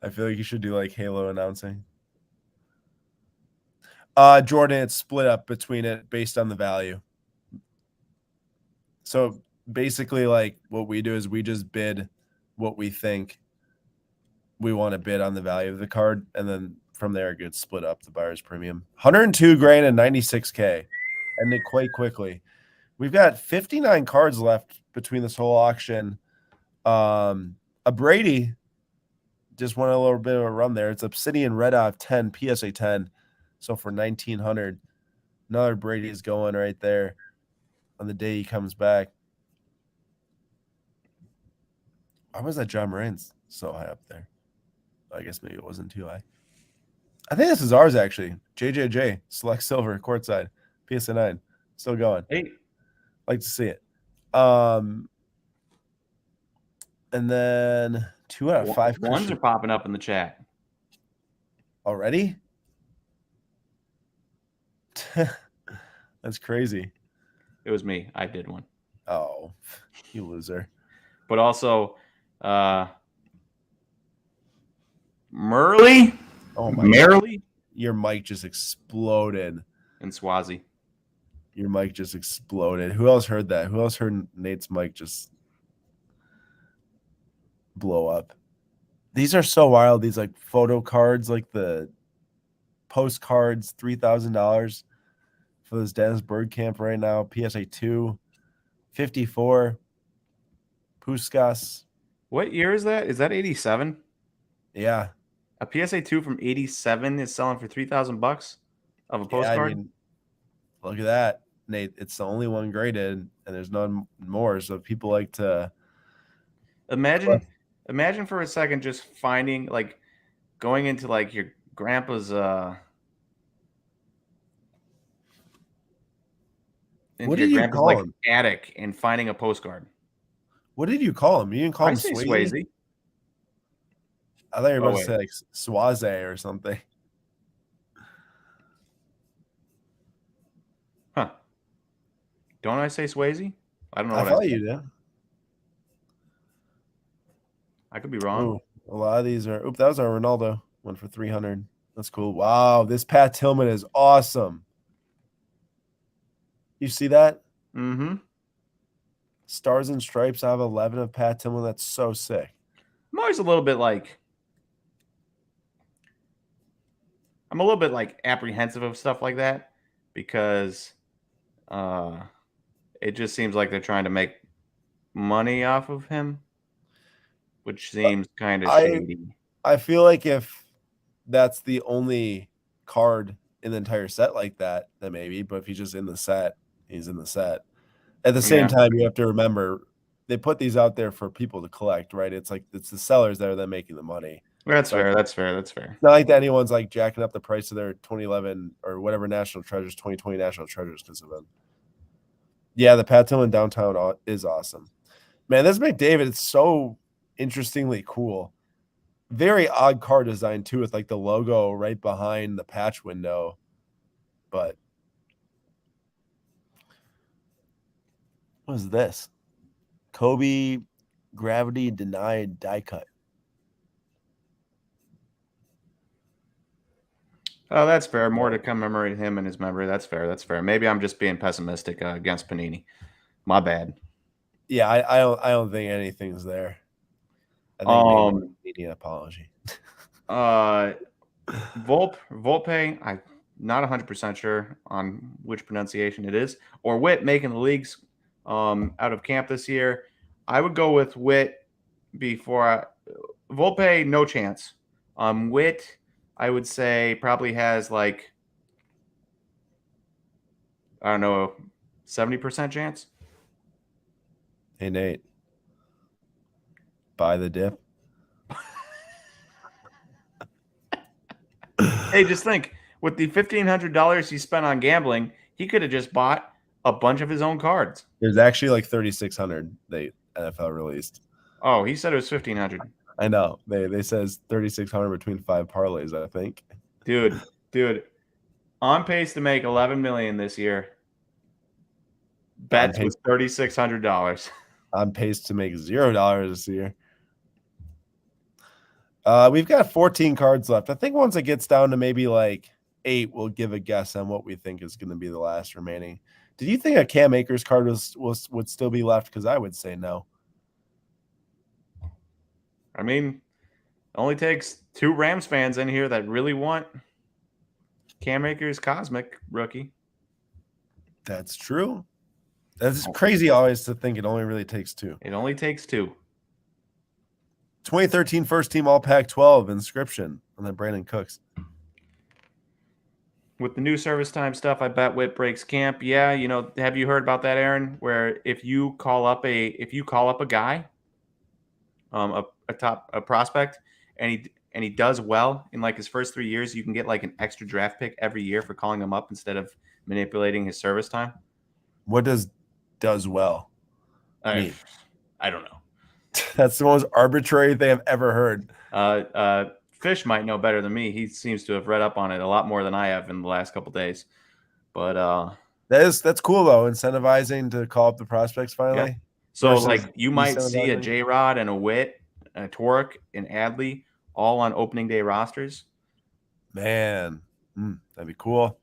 I feel like you should do like Halo announcing. Jordan, it's split up between it based on the value. So basically, like what we do is we just bid what we think we want to bid on the value of the card, and then from there it gets split up the buyer's premium. 102 grand and 96K, and it quite quickly. We've got 59 cards left between this whole auction. A Brady just went a little bit of a run there. It's Obsidian Red out of 10, PSA 10. So for 1,900, another Brady is going right there on the day he comes back. Why was that John Moran's so high up there? I guess maybe it wasn't too high. I think this is ours, actually. JJJ, Select Silver, courtside, PSA 9. Still going. Hey. Like to see it. And then 2 out of 5 ones are popping up in the chat already. That's crazy. It was me. I did one. Oh, you loser. But also, Merle. Oh my Merle. Your mic just exploded. And Swazi. Your mic just exploded. Who else heard that? Who else heard Nate's mic just blow up? These are so wild. These like photo cards, like the postcards, $3,000 for this Dennis Bergkamp right now. PSA 2, 54. Puskas. What year is that? Is that 87? Yeah. A PSA 2 from 87 is selling for $3,000 of a postcard. Yeah, I mean, look at that, Nate. It's the only one graded, and there's none more. So people like to imagine for a second just finding, like, going into like your grandpa's what did you call him? Attic and finding a postcard. What did you call him? You didn't call him Swayze. I thought you were about to say like Swaze or something. Huh. Don't I say Swayze? I don't know. I thought you did. I could be wrong. Ooh, a lot of these are. That was our Ronaldo one for 300. That's cool. Wow, this Pat Tillman is awesome. You see that? Mm-hmm. Stars and Stripes. I have 11 of Pat Tillman. That's so sick. I'm always a little bit like. I'm a little bit like apprehensive of stuff like that because it just seems like they're trying to make money off of him, which seems kind of shady. I feel like if that's the only card in the entire set like that, then maybe. But if he's just in the set, he's in the set. At the same time, you have to remember they put these out there for people to collect, right? It's like it's the sellers that are then making the money. That's fair. That's fair. It's not like that anyone's like jacking up the price of their 2011 or whatever National Treasures, 2020 National Treasures because of them. Yeah, the Pat Tillman downtown is awesome. Man, this McDavid is so interestingly cool. Very odd card design too, with like the logo right behind the patch window. But what is this? Kobe Gravity Denied die cut. Oh, that's fair. More to commemorate him and his memory. That's fair. That's fair. Maybe I'm just being pessimistic against Panini. My bad. Yeah, I don't think anything's there. I think maybe an apology. Volpe, I'm not 100% sure on which pronunciation it is, or Witt making the leagues out of camp this year. I would go with Witt before Volpe, no chance. Witt, I would say probably has like I don't know, 70% chance. Hey, Nate. Buy the dip. Hey, just think, with the $1,500 he spent on gambling, he could have just bought a bunch of his own cards. There's actually like 3,600 they NFL released. Oh, he said it was 1,500. I know. They says 3,600 between 5 parlays, I think. Dude, on pace to make 11 million this year. Bets with $3,600. On pace to make $0 this year. We've got 14 cards left. I think once it gets down to maybe like 8, we'll give a guess on what we think is going to be the last remaining. Did you think a Cam Akers card would still be left? Because I would say no. I mean, it only takes 2 Rams fans in here that really want Cam Akers Cosmic rookie. That's true. That's crazy always to think it only really takes 2. It only takes 2. 2013 first team All Pac-12 inscription and then Brandon Cooks. With the new service time stuff, I bet Whit breaks camp. Yeah, have you heard about that, Aaron? Where if you call up a guy, a prospect, and he does well in like his first 3 years, you can get like an extra draft pick every year for calling him up instead of manipulating his service time. What does well mean? I don't know. That's the most arbitrary thing I've ever heard. Fish might know better than me. He seems to have read up on it a lot more than I have in the last couple days. But that's cool though, incentivizing to call up the prospects finally. Yeah. So like you might see a J-Rod and a Witt, a Torque, and Adley all on opening day rosters. Man, that'd be cool.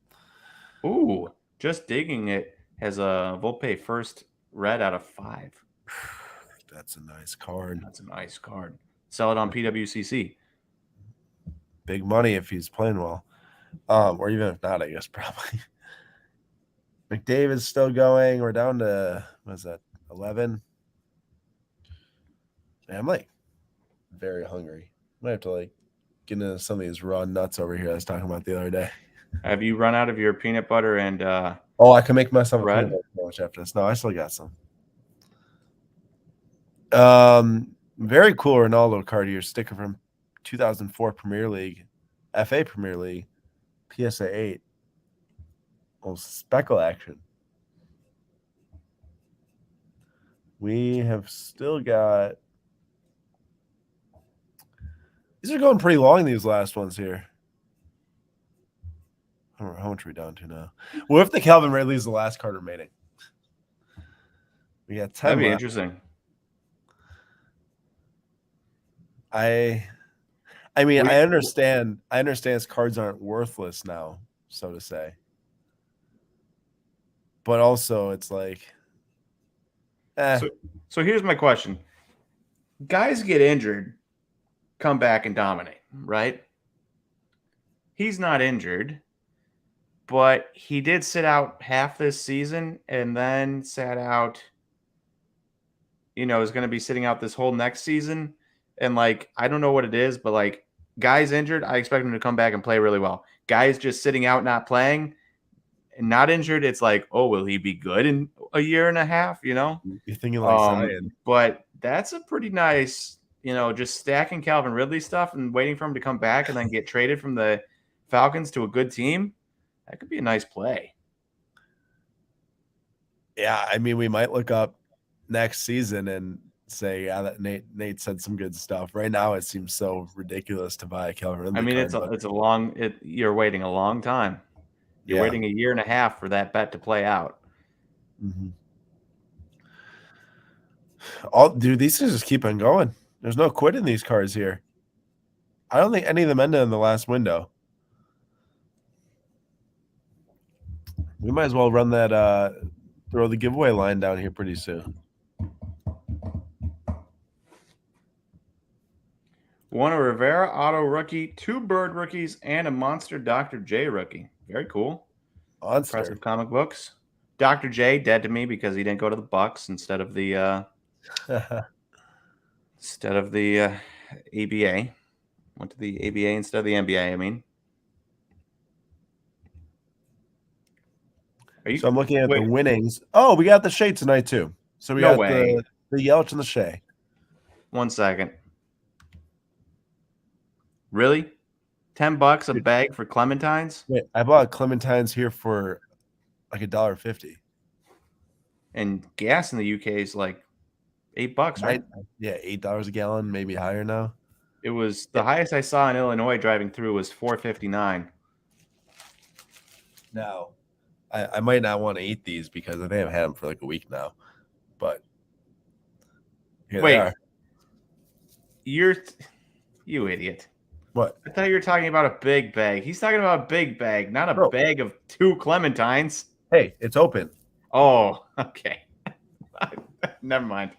Ooh, just digging it has a Volpe first red out of 5. That's a nice card. That's a nice card. Sell it on PWCC. Big money if he's playing well. Or even if not, I guess probably. McDavid's still going. We're down to, what is that, 11? Man, I'm like very hungry. Might have to like get into some of these raw nuts over here I was talking about the other day. Have you run out of your peanut butter and I can make myself a bread? peanut butter sandwich after this. No, I still got some. Very cool Ronaldo card here. Sticker from 2004 Premier League, FA Premier League, PSA 8. Oh, speckle action. We have still got. These are going pretty long, these last ones here. I don't know how much are we down to now. What if the Calvin Ridley is the last card remaining? We got 10 That'd be left. interesting. I mean, I understand his cards aren't worthless now, so to say. But also it's like So here's my question. Guys get injured, come back and dominate, right? He's not injured, but he did sit out half this season and then sat out, is going to be sitting out this whole next season. And like, I don't know what it is, but like guys injured, I expect him to come back and play really well. Guys just sitting out, not playing and not injured. It's like, oh, will he be good in a year and a half? You're thinking like Zion. But that's a pretty nice, just stacking Calvin Ridley stuff and waiting for him to come back and then get traded from the Falcons to a good team. That could be a nice play. Yeah, I mean, we might look up next season and say, yeah, that Nate said some good stuff. Right now, it seems so ridiculous to buy a Calvin Ridley. I mean, you're waiting a long time. You're waiting a year and a half for that bet to play out. Mm-hmm. Dude, these things just keep on going. There's no quit in these cards here. I don't think any of them ended in the last window. We might as well run that throw the giveaway line down here pretty soon. One a Rivera auto rookie, 2 Bird rookies, and a Monster Dr. J rookie. Very cool. Monster. Impressive comic books. Dr. J dead to me because he didn't go to the Bucks instead of the ABA. Went to the ABA instead of the NBA, I mean. Are you? So I'm looking at wait, the winnings. Oh, we got the Shea tonight too. So we No got way. the Yelich and the Shea. 1 second. Really? $10 a Dude. bag for clementines, Wait, I bought clementines here for like $1.50. and gas in the UK is like $8, right? Yeah, $8 a gallon, maybe higher now. It was the highest I saw in Illinois driving through was $4.59. Now, I might not want to eat these because I think I've had them for like a week now. But here they are. You idiot. What? I thought you were talking about a big bag. He's talking about a big bag, not a Bro. bag of 2 clementines. Hey, it's open. Oh, okay. Never mind.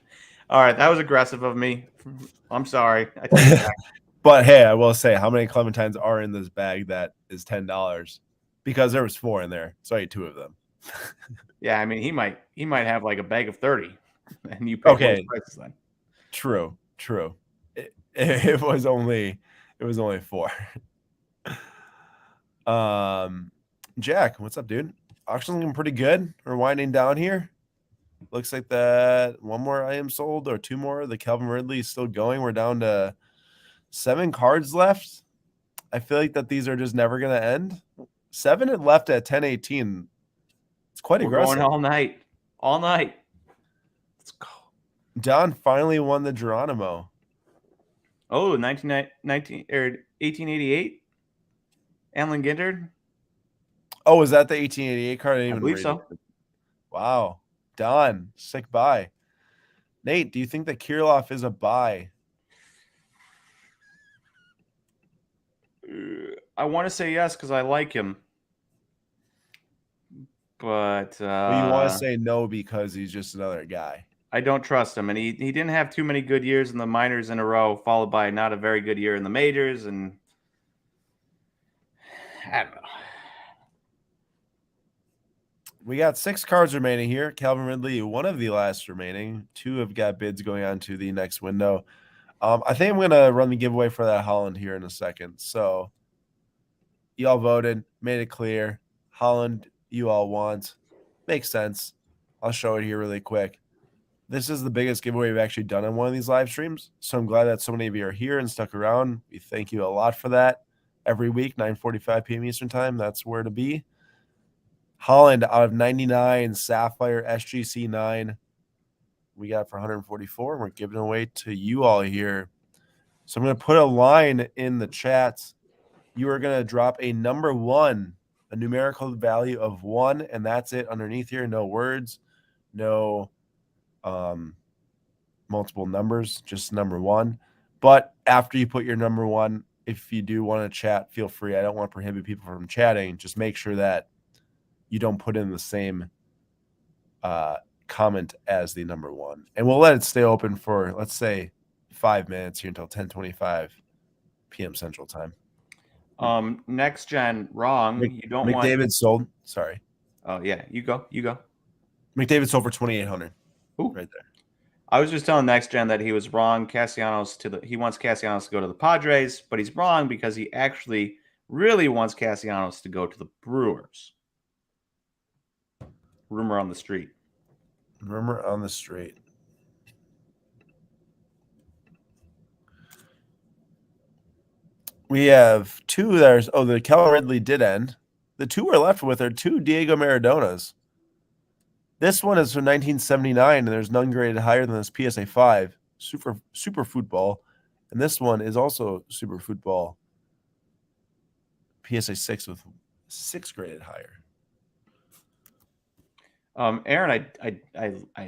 All right, that was aggressive of me. I'm sorry. I take it back. But hey, I will say, how many clementines are in this bag that is $10? Because there was 4 in there, so I ate 2 of them. Yeah, I mean, he might have like a bag of 30, and you pay full Okay. prices then. True. It was only 4. Jack, what's up, dude? Auction's looking pretty good. We're winding down here. Looks like that one more item sold or 2 more. The Calvin Ridley is still going. We're down to 7 cards left. I feel like that these are just never going to end. 7 had left at 10:18. It's quite aggressive. Going all night. All night. Let's go. Don finally won the Geronimo. Oh, 1888? Allen Gindard? Oh, was that the 1888 card? I believe so. Wow. Don, sick buy. Nate, do you think that Kirilloff is a buy? I want to say yes because I like him. But You want to say no because he's just another guy. I don't trust him. And he didn't have too many good years in the minors in a row, followed by not a very good year in the majors. And I don't know. We got 6 cards remaining here. Calvin Ridley, one of the last remaining. 2 have got bids going on to the next window. I think I'm going to run the giveaway for that Holland here in a second. So y'all voted, made it clear. Holland, you all want. Makes sense. I'll show it here really quick. This is the biggest giveaway we've actually done on one of these live streams. So I'm glad that so many of you are here and stuck around. We thank you a lot for that. Every week, 9:45 p.m. Eastern time. That's where to be. Holland out of 99, Sapphire SGC 9. We got for 144. And we're giving away to you all here. So I'm going to put a line in the chat. You are going to drop a number 1, a numerical value of 1, and that's it underneath here. No words, no multiple numbers, just number 1. But after you put your number 1, if you do want to chat, feel free. I don't want to prohibit people from chatting. Just make sure that you don't put in the same comment as the number 1. And we'll let it stay open for, let's say, 5 minutes here until 10:25 p.m. Central Time. Next gen, wrong. You don't want McDavid sold. Sorry. Oh, yeah. You go. McDavid sold for 2,800. Ooh. Right there. I was just telling Next Gen that he was wrong. He wants Castellanos to go to the Padres, but he's wrong because he actually really wants Castellanos to go to the Brewers. Rumor on the street. Rumor on the street. We have 2 there's the Calvin Ridley did end. The 2 we're left with are 2 Diego Maradonas. This one is from 1979, and there's none graded higher than this PSA 5, super football. And this one is also super football, PSA 6 with 6 graded higher. Aaron, I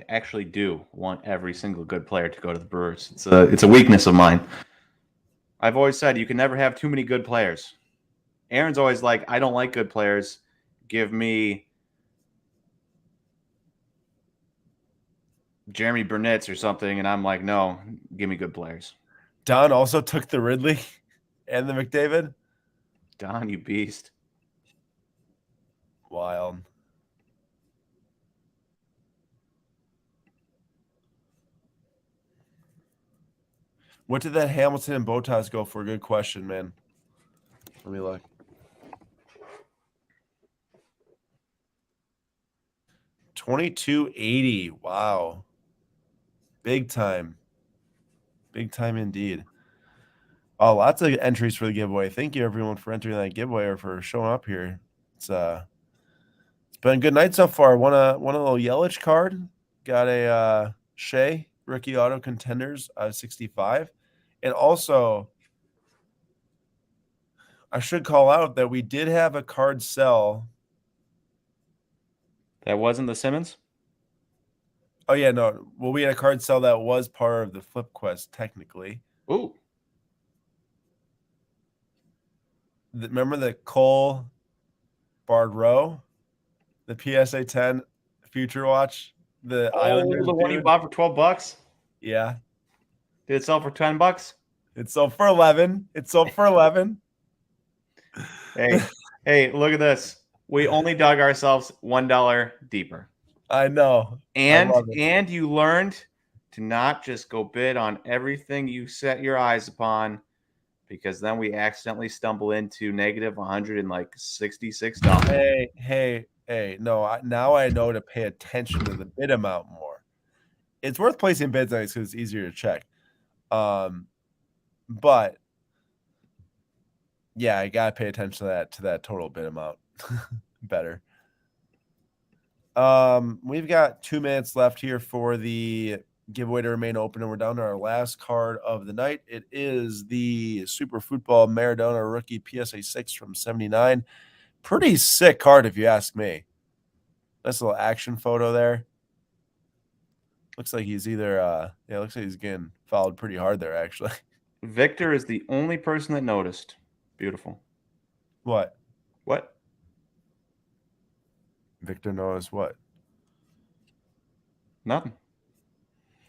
actually do want every single good player to go to the Brewers. It's a weakness of mine. I've always said you can never have too many good players. Aaron's always like, I don't like good players. Give me Jeremy Burnett or something, and I'm like, no, give me good players. Don also took the Ridley and the McDavid. Don, you beast. Wild. What did that Hamilton and Botas go for? Good question, man. Let me look. $22.80. Wow. Big time. Big time indeed. Oh, lots of entries for the giveaway. Thank you everyone for entering that giveaway or for showing up here. It's been a good night so far. Won a little Yelich card. Got a Shea rookie auto contenders 65. And also I should call out that we did have a card sell. That wasn't the Simmons? Oh yeah, no. Well, we had a card sell that was part of the flip quest technically. Ooh. Remember the Cole Bardreau, the PSA 10 Future Watch, the Islanders. The one you bought for $12? Yeah. Did it sell for $10? It sold for 11. It sold for 11. Hey, look at this. We only dug ourselves $1 deeper. I know. And you learned to not just go bid on everything you set your eyes upon, because then we accidentally stumble into negative $166. Hey. No, now I know to pay attention to the bid amount more. It's worth placing bids on it because it's easier to check. But yeah, I gotta pay attention to that total bid amount better. We've got 2 minutes left here for the giveaway to remain open, and we're down to our last card of the night. It is the Super Football Maradona rookie PSA 6 from 79. Pretty sick card if you ask me. Nice little action photo there. Looks like he's either looks like he's getting fouled pretty hard there actually. Victor is the only person that noticed. Beautiful. What? Victor knows what? Nothing.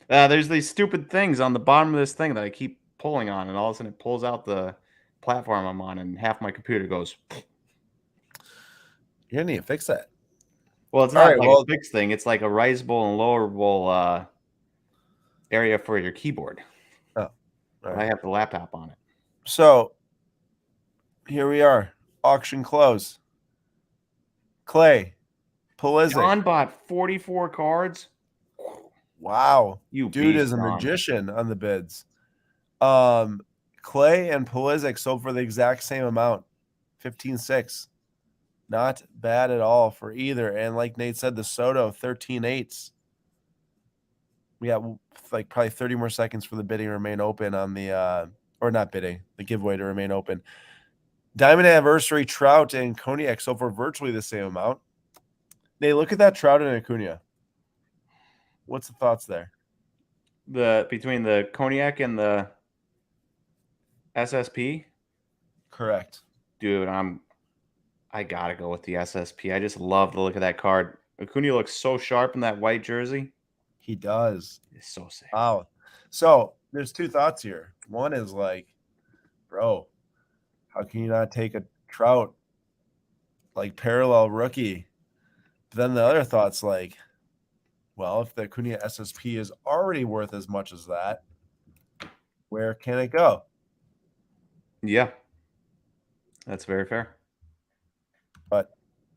There's these stupid things on the bottom of this thing that I keep pulling on, and all of a sudden it pulls out the platform I'm on, and half my computer goes. You need to fix that. Well, it's not a fixed thing. It's like a riseable and lowerable area for your keyboard. Oh, right. I have the laptop on it. So here we are. Auction close. Clay. Pulisic. John bought 44 cards. Wow. You dude beast, is a John. magician on the bids. Clay and Pulisic sold for the exact same amount. 15.6. Not bad at all for either. And like Nate said, the Soto 13.8s. We got like probably 30 more seconds for the bidding to remain open on the or not bidding, the giveaway to remain open. Diamond Anniversary Trout and Cognac sold for virtually the same amount. Nate, look at that Trout and Acuna. What's the thoughts there? Between the Cognac and the SSP? Correct. Dude, I gotta go with the SSP. I just love the look of that card. Acuna looks so sharp in that white jersey. He does. It's so sick. Wow. So there's 2 thoughts here. One is like, bro, how can you not take a Trout like parallel rookie? But then the other thought's like, well, if the Acuna SSP is already worth as much as that, where can it go? Yeah. That's very fair. But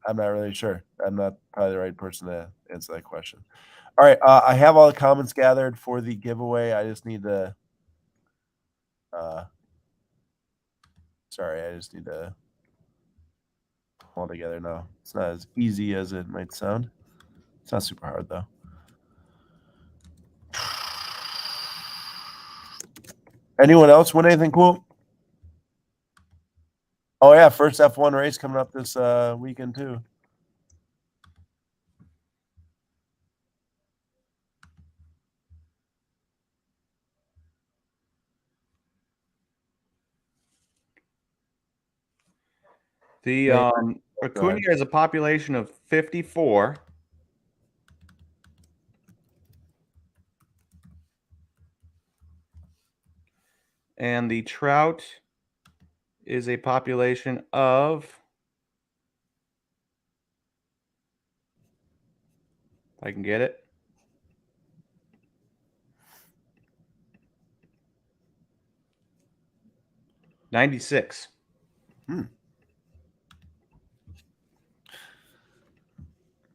I'm not really sure. I'm not probably the right person to answer that question. All right. I have all the comments gathered for the giveaway. I just need to I just need to pull it together now. It's not as easy as it might sound. It's not super hard though. Anyone else win anything cool? Oh yeah, first F1 race coming up this weekend too. The Acuna has a population of 54. And the Trout is a population of, if I can get it, 96. Hmm.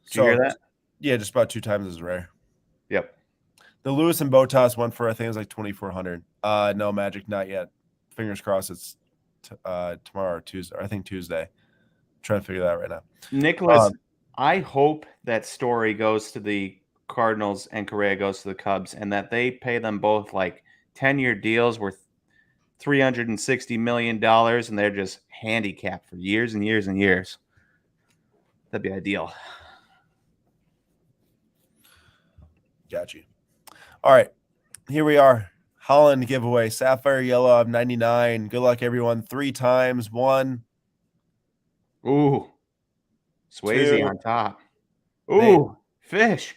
Did you hear that? Yeah, just about 2 times as rare. Yep. The Lewis and Botas went for, I think it was like 2,400. No, Magic, not yet. Fingers crossed it's tomorrow or Tuesday. Or I think Tuesday. I'm trying to figure that out right now. Nicholas, I hope that Story goes to the Cardinals and Correa goes to the Cubs, and that they pay them both like 10-year deals worth $360 million, and they're just handicapped for years and years and years. That'd be ideal. Got you. All right. Here we are. Holland giveaway. Sapphire Yellow of 99. Good luck, everyone. 3 times. 1. Ooh. Swayze 2. on top. Ooh. Nate. Fish.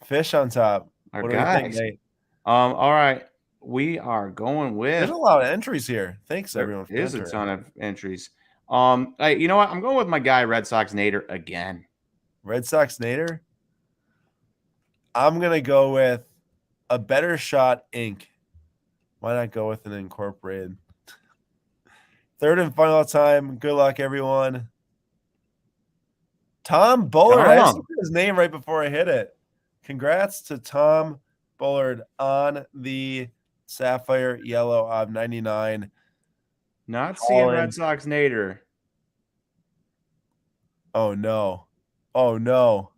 Fish on top. Our What do we think, guys. Nate? All right. We are going with. There's a lot of entries here. Thanks, everyone. There is a ton of entries. You know what? I'm going with my guy, Red Sox Nader, again. Red Sox Nader. I'm going to go with a Better Shot Inc. Why not go with an incorporated? Third and final time. Good luck, everyone. Tom Bullard. I actually put his name right before I hit it. Congrats to Tom Bullard on the Sapphire Yellow of 99. Not seeing Red Sox Nader. Oh, no. Oh, no.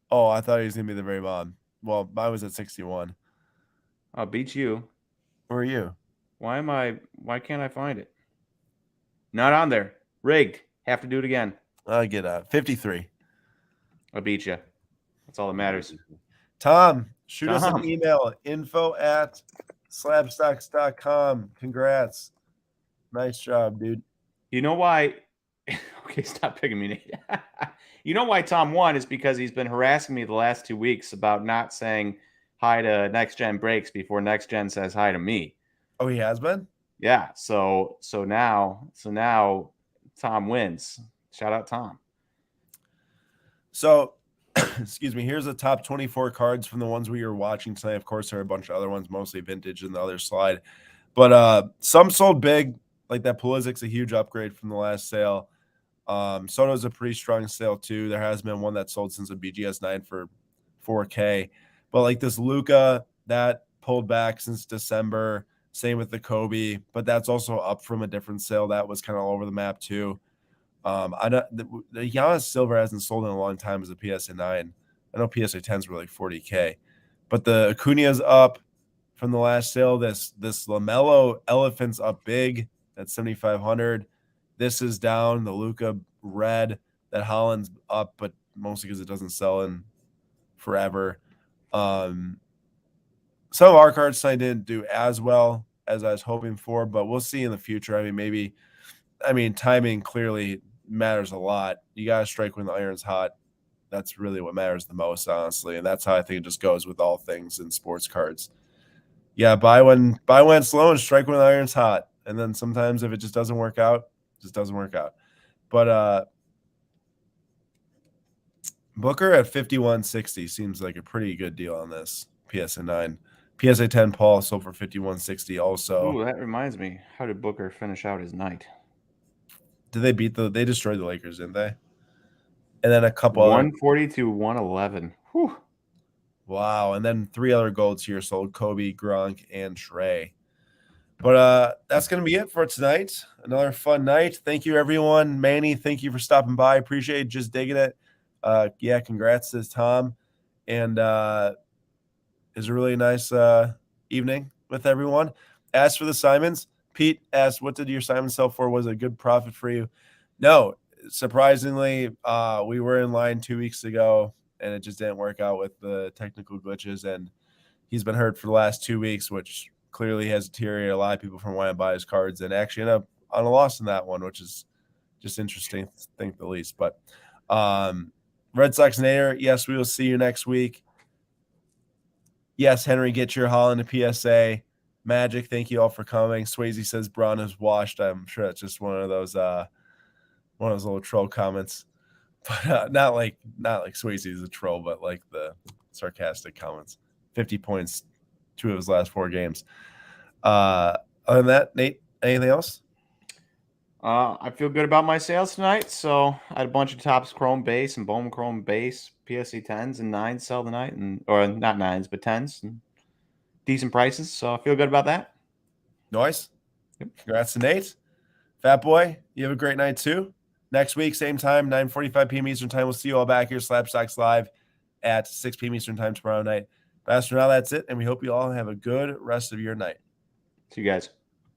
Oh, I thought he was going to be the very bottom. Well, mine was at 61. I'll beat you. Where are you? Why can't I find it? Not on there. Rigged. Have to do it again. I'll get 53. I'll beat you. That's all that matters. Tom, shoot us an email. info@slabstocks.com. Congrats. Nice job, dude. You know why? Okay, stop picking me. You know why Tom won is because he's been harassing me the last 2 weeks about not saying hi to Next Gen Breaks before Next Gen says hi to me. Oh, he has been? Yeah. So now Tom wins. Shout out Tom. So, excuse me, here's the top 24 cards from the ones we were watching tonight. Of course, there are a bunch of other ones, mostly vintage in the other slide. But some sold big, like that Pulisic's a huge upgrade from the last sale. Soto's a pretty strong sale too. There has been one that sold since a BGS 9 for $4K. But like this Luka, that pulled back since December. Same with the Kobe, but that's also up from a different sale. That was kind of all over the map too. I know the Giannis Silver hasn't sold in a long time as a PSA 9. I know PSA 10s were like 40K, but the Acuna's up from the last sale. This LaMelo Elephant's up big at 7,500. This is down. The Luka red, that Holland's up, but mostly because it doesn't sell in forever. Some of our cards I didn't do as well as I was hoping for, but we'll see in the future. I mean, timing clearly matters a lot. You got to strike when the iron's hot. That's really what matters the most, honestly. And that's how I think it just goes with all things in sports cards. Yeah, buy when it's slow and strike when the iron's hot. And then sometimes if it just doesn't work out, it just doesn't work out. But Booker at 51.60 seems like a pretty good deal on this PSA 9. PSA 10 Paul sold for 51.60 also. Ooh, that reminds me. How did Booker finish out his night? Did they they destroyed the Lakers, didn't they? And then a couple 140 to 111. Whew. Wow. And then 3 other golds here sold: Kobe, Gronk, and Trey. But that's going to be it for tonight. Another fun night. Thank you, everyone. Manny, thank you for stopping by. Appreciate it. Just digging it. Yeah, congrats to Tom. And it was a really nice evening with everyone. As for the Simons, Pete asked, what did your Simon sell for? Was it a good profit for you? No. Surprisingly, we were in line 2 weeks ago, and it just didn't work out with the technical glitches. And he's been hurt for the last 2 weeks, which clearly has deteriorated a lot of people from wanting to buy his cards, and actually ended up on a loss in that one, which is just interesting, to think the least. But Red Sox Nader, yes, we will see you next week. Yes, Henry, get your Holland to PSA. Magic, thank you all for coming. Swayze says Braun is washed. I'm sure that's just one of those little troll comments, but not like Swayze is a troll, but like the sarcastic comments. 50 points, 2 of his last 4 games. Other than that, Nate, anything else? I feel good about my sales tonight. So I had a bunch of Topps Chrome base and Bowman Chrome base, PSC 10s and 9s sell tonight, or not 9s, but 10s, and decent prices. So I feel good about that. Nice. Yep. Congrats to Nate. Fat Boy, you have a great night too. Next week, same time, 9:45 p.m. Eastern time. We'll see you all back here, Slapstocks Live at 6 p.m. Eastern time tomorrow night. But as for now, that's it, and we hope you all have a good rest of your night. See you guys.